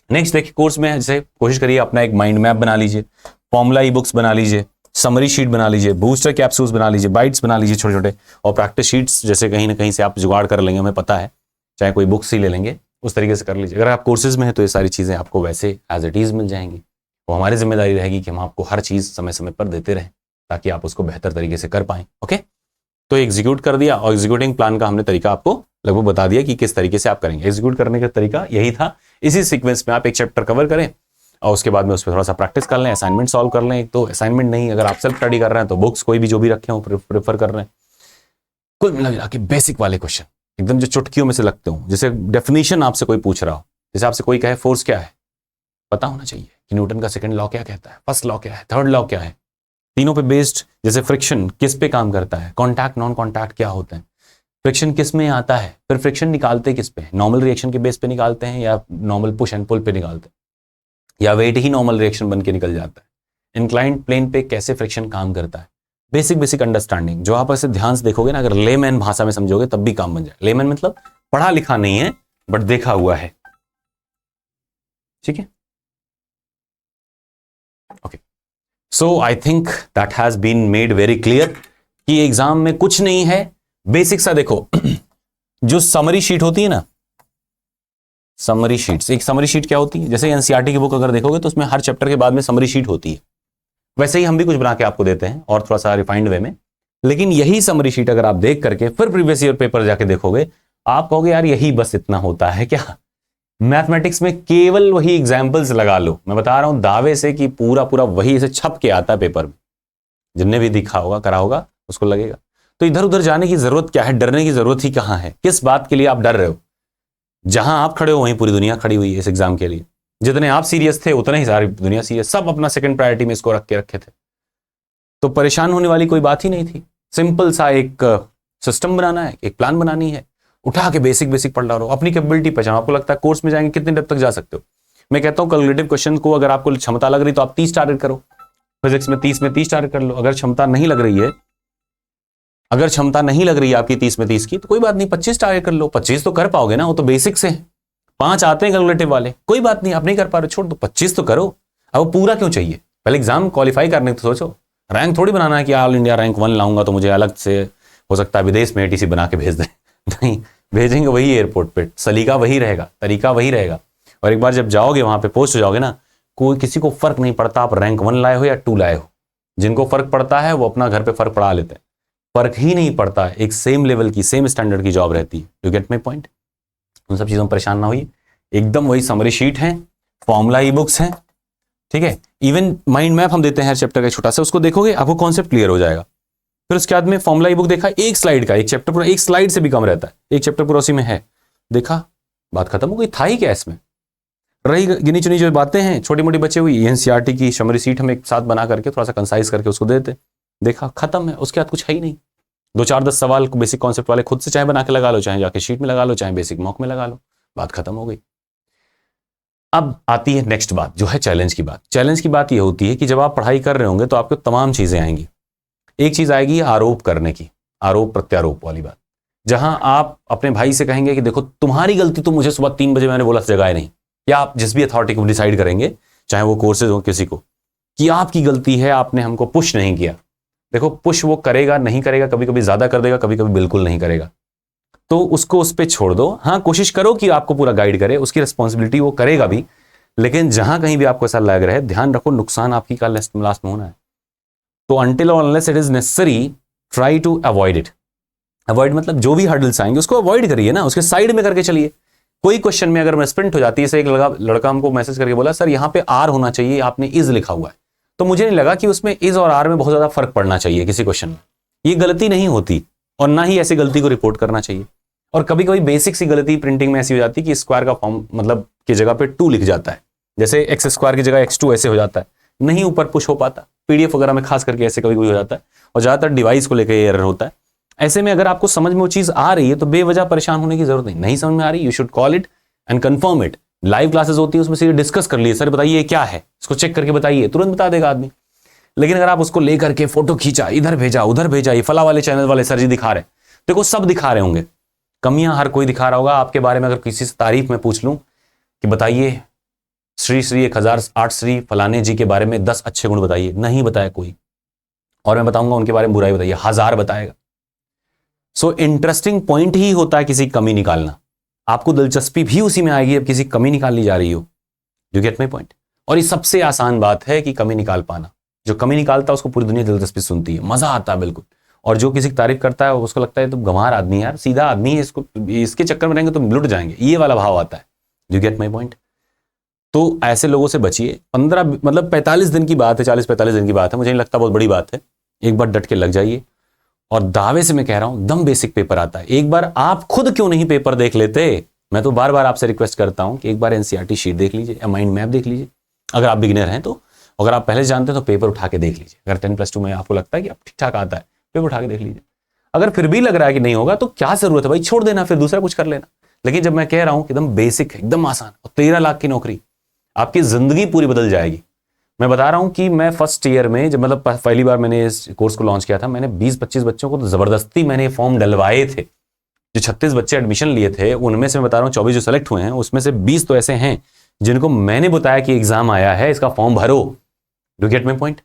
नेक्स्ट देखिए कोर्स में जैसे कोशिश करिए अपना एक माइंड मैप बना लीजिए, फॉर्मूला ई बुक्स बना लीजिए, समरी शीट बना लीजिए, बूस्टर कैप्सूल्स बना लीजिए, बाइट्स बना लीजिए छोटे छोटे, और प्रैक्टिस शीट्स जैसे कहीं ना कहीं से आप जुगाड़ कर लेंगे, हमें पता है, चाहे कोई बुक्स ही ले लेंगे, उस तरीके से कर लीजिए। अगर आप कोर्सेज में है तो ये सारी चीजें आपको वैसे एज इट इज मिल जाएंगी। वो हमारी जिम्मेदारी रहेगी कि हम आपको हर चीज समय समय पर देते रहें ताकि आप उसको बेहतर तरीके से कर पाएं। ओके, तो एग्जीक्यूट कर दिया, और एग्जीक्यूटिंग प्लान का हमने तरीका आपको लगभग बता दिया कि किस तरीके से आप करेंगे। एग्जीक्यूट करने का तरीका यही था, इसी सीक्वेंस में आप एक चैप्टर कवर करें और उसके बाद में उस पर थोड़ा सा प्रैक्टिस कर लें, असाइनमेंट सॉल्व कर लें। एक तो असाइनमेंट नहीं, अगर आप सेल्फ स्टडी कर रहे हैं तो बुक्स कोई भी जो भी रखे हो प्रेफर कर रहे हैं। कुल मिला के बेसिक वाले क्वेश्चन एकदम जो चुटकियों में से लगते हो, जैसे डेफिनेशन आपसे कोई पूछ रहा हो, जैसे आपसे कोई कहे फोर्स क्या है, पता होना चाहिए कि न्यूटन का सेकंड लॉ क्या कहता है, फर्स्ट लॉ क्या है, थर्ड लॉ क्या है, तीनों पे बेस्ड। जैसे फ्रिक्शन किस पे काम करता है, कॉन्टैक्ट नॉन कॉन्टैक्ट क्या होते हैं, फ्रिक्शन किस में आता है, फिर फ्रिक्शन निकालते किस पे, नॉर्मल रिएक्शन के बेस पे निकालते हैं या नॉर्मल पुश एंड पुल पे निकालते हैं, या वेट ही नॉर्मल रिएक्शन बन के निकल जाता है, इंक्लाइंड प्लेन पे कैसे फ्रिक्शन काम करता है। बेसिक अंडरस्टैंडिंग जो आप ऐसे ध्यान से देखोगे ना, अगर लेमैन भाषा में समझोगे तब भी काम बन जाए। लेमैन मतलब पढ़ा लिखा नहीं है बट देखा हुआ है, ठीक है। Okay, so I think that has been made very clear कि एग्जाम में कुछ नहीं है, बेसिक सा देखो जो समरी शीट होती है ना, समरी शीट्स, एक समरी शीट क्या होती है, जैसे एनसीईआरटी की बुक अगर देखोगे तो उसमें हर चैप्टर के बाद में समरी शीट होती है, वैसे ही हम भी कुछ बना के आपको देते हैं और थोड़ा सा रिफाइंड वे में। लेकिन यही समरी शीट अगर आप देख करके फिर प्रीवियस ईयर पेपर जाके देखोगे, आप कहोगे यार यही बस इतना होता है क्या। मैथमेटिक्स में केवल वही एग्जाम्पल्स लगा लो, मैं बता रहा हूं दावे से कि पूरा पूरा वही ऐसे छप के आता है पेपर में, जिनने भी दिखा होगा करा होगा उसको लगेगा। तो इधर उधर जाने की जरूरत क्या है, डरने की जरूरत ही कहां है, किस बात के लिए आप डर रहे हो। जहां आप खड़े हो वहीं पूरी दुनिया खड़ी हुई है इस एग्जाम के लिए। जितने आप सीरियस थे उतने ही सारी दुनिया सीरियस, सब अपना सेकंड प्रायोरिटी में इसको रख के रखे थे, तो परेशान होने वाली कोई बात ही नहीं थी। सिंपल सा एक सिस्टम बनाना है, एक प्लान बनानी है, उठा के बेसिक पढ़ ला रहो, अपनी कैपेबिलिटी पहचानो। आपको लगता है कोर्स में जाएंगे कितने डेप्थ तक जा सकते हो, मैं कहता हूं कैलकुलेटिव क्वेश्चन को अगर आपको क्षमता लग रही तो आप 30 टारगेट करो, फिजिक्स में 30 टारगेट कर लो। अगर क्षमता नहीं लग रही है, अगर क्षमता नहीं लग रही है आपकी 30 में 30 की, तो कोई बात नहीं 25 टारगेट कर लो। 25 तो कर पाओगे ना, वो तो बेसिक से है। 5 आते हैं कैलकुलेटिव वाले, कोई बात नहीं, आप नहीं कर पा रहे छोड़ दो, 25 तो करो। अब पूरा क्यों चाहिए, पहले एग्जाम क्वालिफाई करने तो सोचो। रैंक थोड़ी बनाना है कि ऑल इंडिया रैंक 1 लाऊंगा तो मुझे अलग से हो सकता है विदेश में एटीसी बना के भेज दें। नहीं, भेजेंगे वही एयरपोर्ट पे, सलीका वही रहेगा, तरीका वही रहेगा। और एक बार जब जाओगे वहां पे पोस्ट हो जाओगे ना, कोई किसी को फर्क नहीं पड़ता आप रैंक 1 लाए हो या 2 लाए हो। जिनको फर्क पड़ता है वो अपना घर पे फर्क पड़ा लेते हैं, फर्क ही नहीं पड़ता, एक सेम लेवल की सेम स्टैंडर्ड की जॉब रहती है। You get my point. उन सब चीजों में परेशान ना होइए, एकदम वही समरी शीट है, फॉर्मूला ई बुक्स हैं, ठीक है। इवन माइंड मैप हम देते हैं हर चैप्टर का छोटा सा, उसको देखोगे आपको कॉन्सेप्ट क्लियर हो जाएगा। फिर उसके बाद में फॉर्मूला ई बुक देखा, एक स्लाइड का, एक चैप्टर पूरा एक स्लाइड से भी कम रहता है, एक चैप्टर पूरा उसी में है, देखा बात खत्म हो गई। था ही क्या इसमें, रही गिनी चुनी जो बातें हैं छोटी मोटी बची हुई, एनसीईआरटी की समरी शीट हम एक साथ बना करके थोड़ा सा कंसाइज करके उसको देते, देखा खत्म है। उसके बाद कुछ है ही नहीं। 2-4-10 सवाल बेसिक कॉन्सेप्ट वाले खुद से चाहे बना के लगा लो, चाहे जाके शीट में लगा लो, चाहे बेसिक मॉक में लगा लो, बात खत्म हो गई। अब आती है नेक्स्ट बात, जो है चैलेंज की बात। चैलेंज की बात यह होती है कि जब आप पढ़ाई कर रहे होंगे तो आपको तमाम चीजें आएंगी। एक चीज आएगी आरोप करने की, आरोप प्रत्यारोप वाली बात, जहां आप अपने भाई से कहेंगे कि देखो तुम्हारी गलती, तो मुझे सुबह 3 बजे मैंने बोला जगाए नहीं, या आप जिस भी अथॉरिटी को डिसाइड करेंगे, चाहे वो कोर्सेज हो किसी को, कि आपकी गलती है, आपने हमको पुश नहीं किया। देखो पुश वो करेगा नहीं करेगा, कभी कभी ज्यादा कर देगा, कभी कभी बिल्कुल नहीं करेगा, तो उसको उस पर छोड़ दो। हाँ, कोशिश करो कि आपको पूरा गाइड करे, उसकी रिस्पॉन्सिबिलिटी वो करेगा भी, लेकिन जहां कहीं भी आपको ऐसा लग रहा है, ध्यान रखो नुकसान आपकी का लास्ट में होना है। तो अनटिल और unless it is necessary, try to avoid it. Avoid मतलब जो भी हर्डल्स आएंगे उसको अवॉइड करिए ना, उसके साइड में करके चलिए। कोई क्वेश्चन में अगर स्प्रिंट हो जाती है, जैसे एक लड़का हमको मैसेज करके बोला सर यहाँ पे आर होना चाहिए, आपने इज लिखा हुआ है, तो मुझे नहीं लगा कि उसमें इज और आर में बहुत ज्यादा फर्क पड़ना चाहिए किसी क्वेश्चन में। ये गलती नहीं होती और ना ही ऐसी गलती को रिपोर्ट करना चाहिए। और कभी कभी बेसिक सी गलती प्रिंटिंग में ऐसी हो जाती है कि स्क्वायर का फॉर्म मतलब की जगह पे 2 लिख जाता है, जैसे एक्स स्क्वायर की जगह x2 ऐसे हो जाता है, नहीं ऊपर पुश हो पाता। पीडीएफ वगैरह में खास करके ऐसे कभी कभी हो जाता है, और ज्यादातर डिवाइस को लेकर एरर होता है। ऐसे में अगर आपको समझ में वो चीज आ रही है तो बेवजह परेशान होने की जरूरत नहीं। नहीं समझ में आ रही, you should call it and confirm it. Live classes होती है, उसमें से डिस्कस कर लिए, सर बताइए क्या है, इसको चेक करके बताइए, तुरंत बता देगा आदमी। लेकिन अगर आप उसको लेकर के फोटो खींचा, इधर भेजा उधर भेजा, ये फला वाले चैनल वाले सर जी दिखा रहे, देखो सब दिखा रहे होंगे, कमियां हर कोई दिखा रहा होगा। आपके बारे में अगर किसी से तारीफ में पूछ लूं कि बताइए श्री 1008 श्री फलाने जी के बारे में 10 अच्छे गुण बताइए, नहीं बताया कोई, और मैं बताऊंगा उनके बारे में बुराई बताइए, 1000 बताएगा। सो इंटरेस्टिंग पॉइंट ही होता है किसी कमी निकालना। आपको दिलचस्पी भी उसी में आएगी जब किसी कमी निकालनी जा रही हो। You get my point. और ये सबसे आसान बात है कि कमी निकाल पाना। जो कमी निकालता है उसको पूरी दुनिया दिलचस्पी सुनती है, मजा आता है बिल्कुल। और जो किसी की तारीफ करता है उसको लगता है तो गंवार आदमी है यार, सीधा आदमी है, इसको इसके चक्कर में रहेंगे तो लुट जाएंगे, ये वाला भाव आता है। You get my point. तो ऐसे लोगों से बचिए। 15 मतलब 45 दिन की बात है, 40-45 दिन की बात है, मुझे नहीं लगता बहुत बड़ी बात है। एक बार डट के लग जाइए, और दावे से मैं कह रहा हूं दम बेसिक पेपर आता है। एक बार आप खुद क्यों नहीं पेपर देख लेते? मैं तो बार बार आपसे रिक्वेस्ट करता हूं कि एक बार एनसीईआरटी शीट देख लीजिए या माइंड मैप देख लीजिए, अगर आप बिगिनर हैं तो। अगर आप पहले जानते हैं तो पेपर उठा के देख लीजिए। अगर 10+2 में आपको लगता है कि आप ठीक ठाक आता है, पेपर उठा के देख लीजिए। अगर फिर भी लग रहा है कि नहीं होगा तो क्या जरूरत है भाई, छोड़ देना, फिर दूसरा कुछ कर लेना। लेकिन जब मैं कह रहा हूं कि एकदम बेसिक है, एकदम आसान, और 13 लाख की नौकरी, आपकी जिंदगी पूरी बदल जाएगी। मैं बता रहा हूं कि मैं फर्स्ट ईयर में जब मतलब पहली बार मैंने इस कोर्स को लॉन्च किया था, मैंने 20-25 बच्चों को तो जबरदस्ती मैंने फॉर्म डलवाए थे। जो 36 बच्चे एडमिशन लिए थे उनमें से मैं बता रहा हूं 24 जो सेलेक्ट हुए हैं, उसमें से 20 तो ऐसे हैं जिनको मैंने बताया कि एग्जाम आया है, इसका फॉर्म भरो। Do get my point?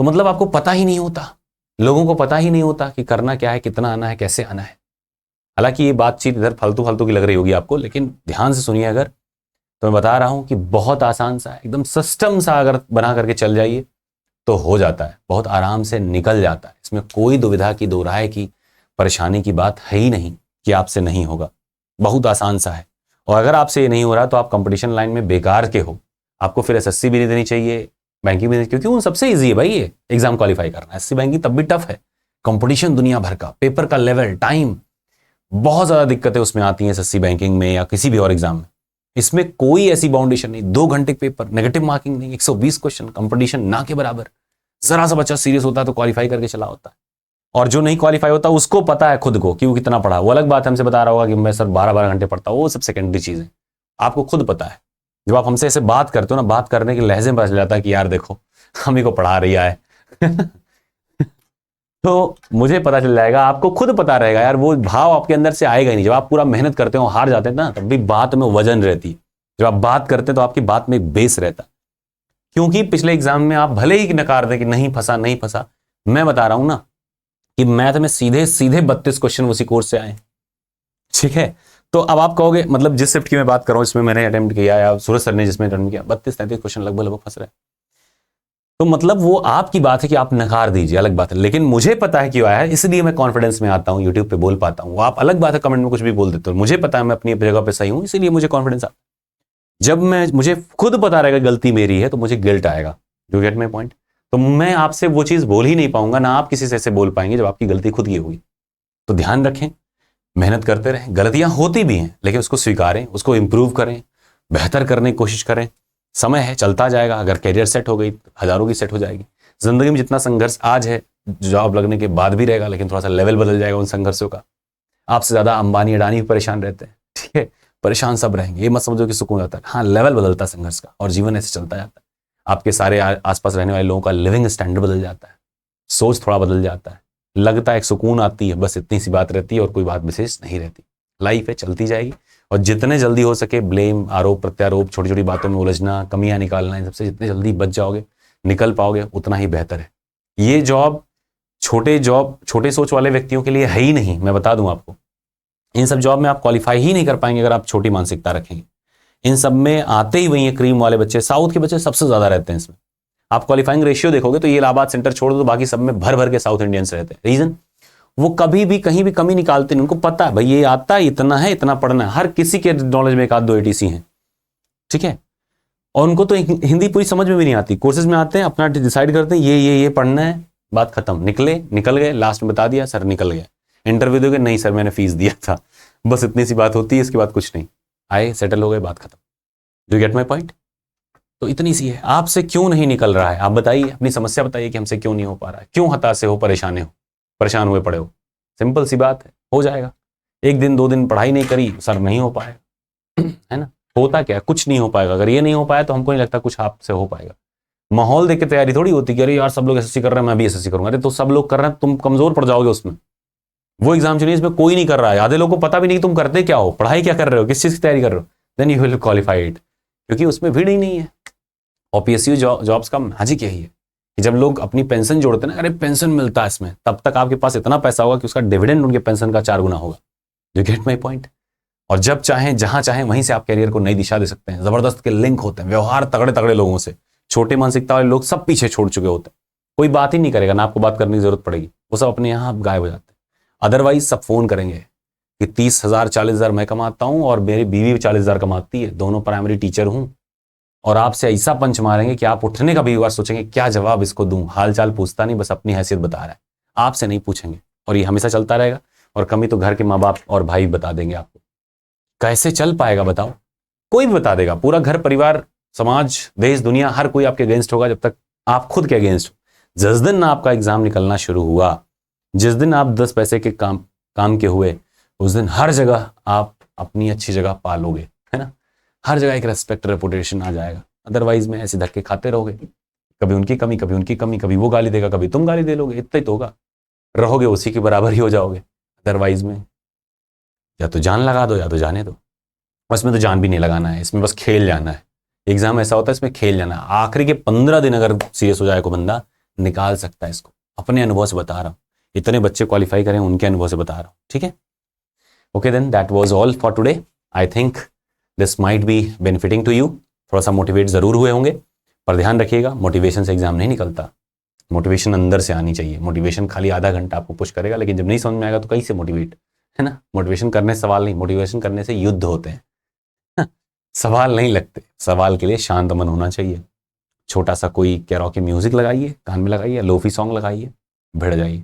तो मतलब आपको पता ही नहीं होता, लोगों को पता ही नहीं होता कि करना क्या है, कितना आना है, कैसे आना है। हालांकि ये बातचीत इधर फालतू फालतू की लग रही होगी आपको, लेकिन ध्यान से सुनिए। अगर तो मैं बता रहा हूं कि बहुत आसान सा, एकदम सिस्टम सा अगर बना करके चल जाइए तो हो जाता है, बहुत आराम से निकल जाता है। इसमें कोई दुविधा की, दो राय की, परेशानी की बात है ही नहीं कि आपसे नहीं होगा। बहुत आसान सा है। और अगर आपसे ये नहीं हो रहा तो आप कंपटीशन लाइन में बेकार के हो। आपको फिर एसएससी भी नहीं देनी चाहिए, बैंकिंग भी नहीं, क्योंकि उन सबसे ईजी है भाई ये एग्जाम क्वालिफाई करना। एसएससी बैंकिंग तब भी टफ है, कंपटीशन दुनिया भर का, पेपर का लेवल, टाइम, बहुत ज्यादा दिक्कतें उसमें आती हैं एसएससी बैंकिंग में या किसी भी और एग्जाम में। इसमें कोई ऐसी बाउंडेशन नहीं, 2 घंटे पेपर, नेगेटिव मार्किंग नहीं, 120 क्वेश्चन, कंपटीशन ना के बराबर। जरा सा बच्चा सीरियस होता है तो क्वालिफाई करके चला होता है, और जो नहीं क्वालिफाई होता उसको पता है खुद को कि वो कितना पढ़ा। वो अलग बात है, हमसे बता रहा होगा कि मैं सर 12-12 घंटे पढ़ता हूँ, वो सब सेकेंडरी चीज है। आपको खुद पता है। जब आप हमसे ऐसे बात करते हो ना, बात करने के लहजे में पता चल जाता है कि यार देखो हम ही को पढ़ा रही है तो मुझे पता चल जाएगा, आपको खुद पता रहेगा यार, वो भाव आपके अंदर से आएगा ही नहीं। जब आप पूरा मेहनत करते हो, हार जाते हैं ना, तब भी बात में वजन रहती है। जब आप बात करते हैं तो आपकी बात में एक बेस रहता है। क्योंकि पिछले एग्जाम में आप भले ही नकार दें कि नहीं फंसा नहीं फंसा, मैं बता रहा हूं ना कि मैथ में सीधे सीधे 32 क्वेश्चन उसी कोर्स से आए। ठीक है, तो अब आप कहोगे मतलब जिस शिफ्ट की मैं बात कर रहा हूं इसमें मैंने अटेम्प्ट किया, या सूरज सर ने जिसमें अटेम्प्ट किया, 32-33 क्वेश्चन लगभग फंस रहे। तो मतलब वो आपकी बात है कि आप नकार दीजिए, अलग बात है। लेकिन मुझे पता है क्यों आया है, इसलिए मैं कॉन्फिडेंस में आता हूं, यूट्यूब पे बोल पाता हूं। आप अलग बात है कमेंट में कुछ भी बोल देते हो, मुझे पता है मैं अपनी जगह पे सही हूं, इसीलिए मुझे कॉन्फिडेंस आता है। जब मुझे खुद पता रहेगा गलती मेरी है तो मुझे गिल्ट आएगा। Do get my point? तो मैं आपसे वो चीज बोल ही नहीं पाऊंगा, ना आप किसी से ऐसे बोल पाएंगे जब आपकी गलती खुद की होगी। तो ध्यान रखें, मेहनत करते रहें। गलतियां होती भी हैं लेकिन उसको स्वीकारें, उसको इंप्रूव करें, बेहतर करने की कोशिश करें। समय है, चलता जाएगा। अगर कैरियर सेट हो गई, हजारों की सेट हो जाएगी। जिंदगी में जितना संघर्ष आज है, जॉब लगने के बाद भी रहेगा, लेकिन थोड़ा सा लेवल बदल जाएगा उन संघर्षों का। आपसे ज्यादा अंबानी अडानी भी परेशान रहते हैं, ठीक है, परेशान सब रहेंगे, ये मत समझो कि सुकून आता है। हाँ, लेवल बदलता है संघर्ष का, और जीवन ऐसे चलता जाता है। आपके सारे आसपास रहने वाले लोगों का लिविंग स्टैंडर्ड बदल जाता है, सोच थोड़ा बदल जाता है, लगता है एक सुकून आती है, बस इतनी सी बात रहती है और कोई बात विशेष नहीं रहती। लाइफ है, चलती जाएगी। और जितने जल्दी हो सके ब्लेम, आरोप प्रत्यारोप, छोटी छोटी बातों में उलझना, कमियां निकालना, इन सबसे जितने जल्दी बच जाओगे, निकल पाओगे, उतना ही बेहतर है। ये जॉब छोटे सोच वाले व्यक्तियों के लिए है ही नहीं, मैं बता दूं आपको। इन सब जॉब में आप क्वालिफाई ही नहीं कर पाएंगे अगर आप छोटी मानसिकता रखेंगे। इन सब में आते ही वही है क्रीम वाले बच्चे, साउथ के बच्चे सबसे ज्यादा रहते हैं इसमें। आप क्वालिफाइंग रेशियो देखोगे तो ये इलाहाबाद सेंटर छोड़ दो तो बाकी सब में भर भर के साउथ इंडियंस रहते हैं। रीजन, वो कभी भी कहीं भी कमी निकालते नहीं, उनको पता है भाई ये आता है, इतना है, इतना पढ़ना है। हर किसी के नॉलेज में एक आध दो एटीसी हैं, ठीक है। और उनको तो हिंदी पूरी समझ में भी नहीं आती। कोर्सेज में आते हैं, अपना डिसाइड करते हैं ये पढ़ना है, बात खत्म, निकल गए, लास्ट में बता दिया सर निकल गया। इंटरव्यू दोगे, नहीं सर मैंने फीस दिया था, बस इतनी सी बात होती है, इसके बाद कुछ नहीं। आए, सेटल हो गए, बात खत्म। Do get my point? तो इतनी सी है। आपसे क्यों नहीं निकल रहा है, आप बताइए, अपनी समस्या बताइए कि हमसे क्यों नहीं हो पा रहा है, क्यों हताश हो, परेशान हुए पड़े हो। सिंपल सी बात है, हो जाएगा। एक दिन 2 दिन पढ़ाई नहीं करी सर, नहीं हो पाएगा, है ना। होता क्या है, कुछ नहीं हो पाएगा। अगर ये नहीं हो पाया तो हमको नहीं लगता कुछ आपसे हो पाएगा। माहौल देख के तैयारी थोड़ी होती कि अरे यार सब लोग एसएससी कर रहे हैं, मैं भी एसएससी करूंगा। अरे तो सब लोग कर रहे हैं, तुम कमजोर पड़ जाओगे उसमें। वो एग्जाम चुनिए इसमें कोई नहीं कर रहा है, आधे लोगों को पता भी नहीं तुम करते क्या हो, पढ़ाई क्या कर रहे हो, किस चीज की तैयारी कर रहे हो, then you will qualify it, क्योंकि उसमें भीड़ ही नहीं है। और पीएसयू जॉब्स का मैजिक यही है कि जब लोग अपनी पेंशन जोड़ते हैं ना, अरे पेंशन मिलता है इसमें, तब तक आपके पास इतना पैसा होगा कि उसका डिविडेंड उनके पेंशन का 4 गुना होगा। You get my point? और जब चाहें जहां चाहें वहीं से आप कैरियर को नई दिशा दे सकते हैं। जबरदस्त के लिंक होते हैं, व्यवहार तगड़े तगड़े लोगों से। छोटे मानसिकता वाले लोग सब पीछे छोड़ चुके होते हैं, कोई बात ही नहीं करेगा ना, आपको बात करने की जरूरत पड़ेगी, वो सब अपने यहाँ गायब हो जाते हैं। अदरवाइज सब फोन करेंगे कि 30,000 40,000 मैं कमाता हूं और मेरी बीवी 40,000 कमाती है, दोनों प्राइमरी टीचर हूं। और आपसे ऐसा पंच मारेंगे कि आप उठने का भी बार सोचेंगे क्या जवाब इसको दूं। हाल चाल पूछता नहीं, बस अपनी हैसियत बता रहा है, आपसे नहीं पूछेंगे। और ये हमेशा चलता रहेगा। और कमी तो घर के माँ बाप और भाई बता देंगे आपको। कैसे चल पाएगा बताओ? कोई भी बता देगा, पूरा घर परिवार समाज देश दुनिया हर कोई आपके अगेंस्ट होगा जब तक आप खुद के अगेंस्ट हो। जिस दिन ना आपका एग्जाम निकलना शुरू हुआ, जिस दिन आप 10 पैसे के काम के हुए, उस दिन हर जगह आप अपनी अच्छी जगह पालोगे, है ना। हर जगह एक रेस्पेक्ट रेपुटेशन आ जाएगा। अदरवाइज में ऐसे धक्के खाते रहोगे, कभी उनकी कमी, कभी उनकी कमी, कभी वो गाली देगा, कभी तुम गाली दे लोगे, इतना ही तो होगा। रहोगे उसी के बराबर ही हो जाओगे। अदरवाइज में या तो जान लगा दो या तो जाने दो। इसमें तो जान भी नहीं लगाना है, इसमें बस खेल जाना है। एग्जाम ऐसा होता है इसमें खेल जाना है। आखिरी के 15 दिन अगर सीरियस हो जाए को बंदा, निकाल सकता है इसको। अपने अनुभव से बता रहा हूँ, इतने बच्चे क्वालिफाई करें उनके अनुभव से बता रहा हूँ, ठीक है। Okay then, that was all for today. I think this might be benefiting to you. थोड़ा सा मोटिवेट जरूर हुए होंगे, पर ध्यान रखिएगा मोटिवेशन से एग्जाम नहीं निकलता। मोटिवेशन अंदर से आनी चाहिए। मोटिवेशन खाली आधा घंटा आपको पुश करेगा, लेकिन जब नहीं समझ में आएगा तो कहीं से मोटिवेट, है ना। मोटिवेशन करने से सवाल नहीं, मोटिवेशन करने से युद्ध होते हैं। सवाल नहीं लगते। सवाल के लिए शांत मन होना चाहिए। छोटा सा कोई कैरोके म्यूजिक लगाइए, कान में लगाइए, लोफी सॉन्ग लगाइए, भिड़ जाइए,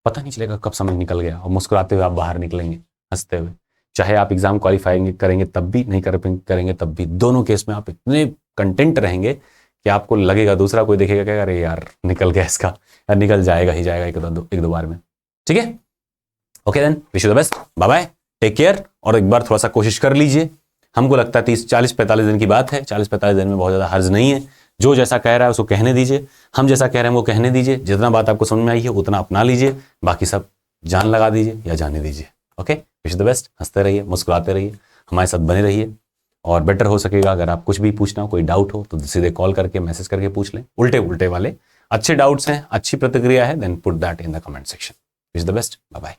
पता नहीं चलेगा कब समय निकल गया। और मुस्कुराते हुए आप बाहर निकलेंगे, हंसते हुए। चाहे आप एग्जाम क्वालिफाई करेंगे तब भी, नहीं करेंगे तब भी, दोनों केस में आप इतने कंटेंट रहेंगे कि आपको लगेगा, दूसरा कोई देखेगा क्या, अरे यार निकल गया इसका, यार निकल जाएगा ही जाएगा एक दो बार में, ठीक है। Okay then, wish you the best, bye bye, take care. और एक बार थोड़ा सा कोशिश कर लीजिए। हमको लगता है 40-45 दिन की बात है, 40-45 दिन में बहुत ज़्यादा हर्ज नहीं है। जो जैसा कह रहा है उसको कहने दीजिए, हम जैसा कह रहे हैं वो कहने दीजिए। जितना बात आपको समझ में आई है उतना अपना लीजिए, बाकी सब जान लगा दीजिए या जाने दीजिए। Okay, wish the best. हंसते रहिए, मुस्कुराते रहिए, हमारे साथ बने रहिए। और बेटर हो सकेगा अगर आप कुछ भी पूछना हो, कोई डाउट हो तो सीधे कॉल करके, मैसेज करके पूछ लें। उल्टे वाले अच्छे डाउट्स हैं, अच्छी प्रतिक्रिया है, then put that in the comment section. Wish the best, bye bye.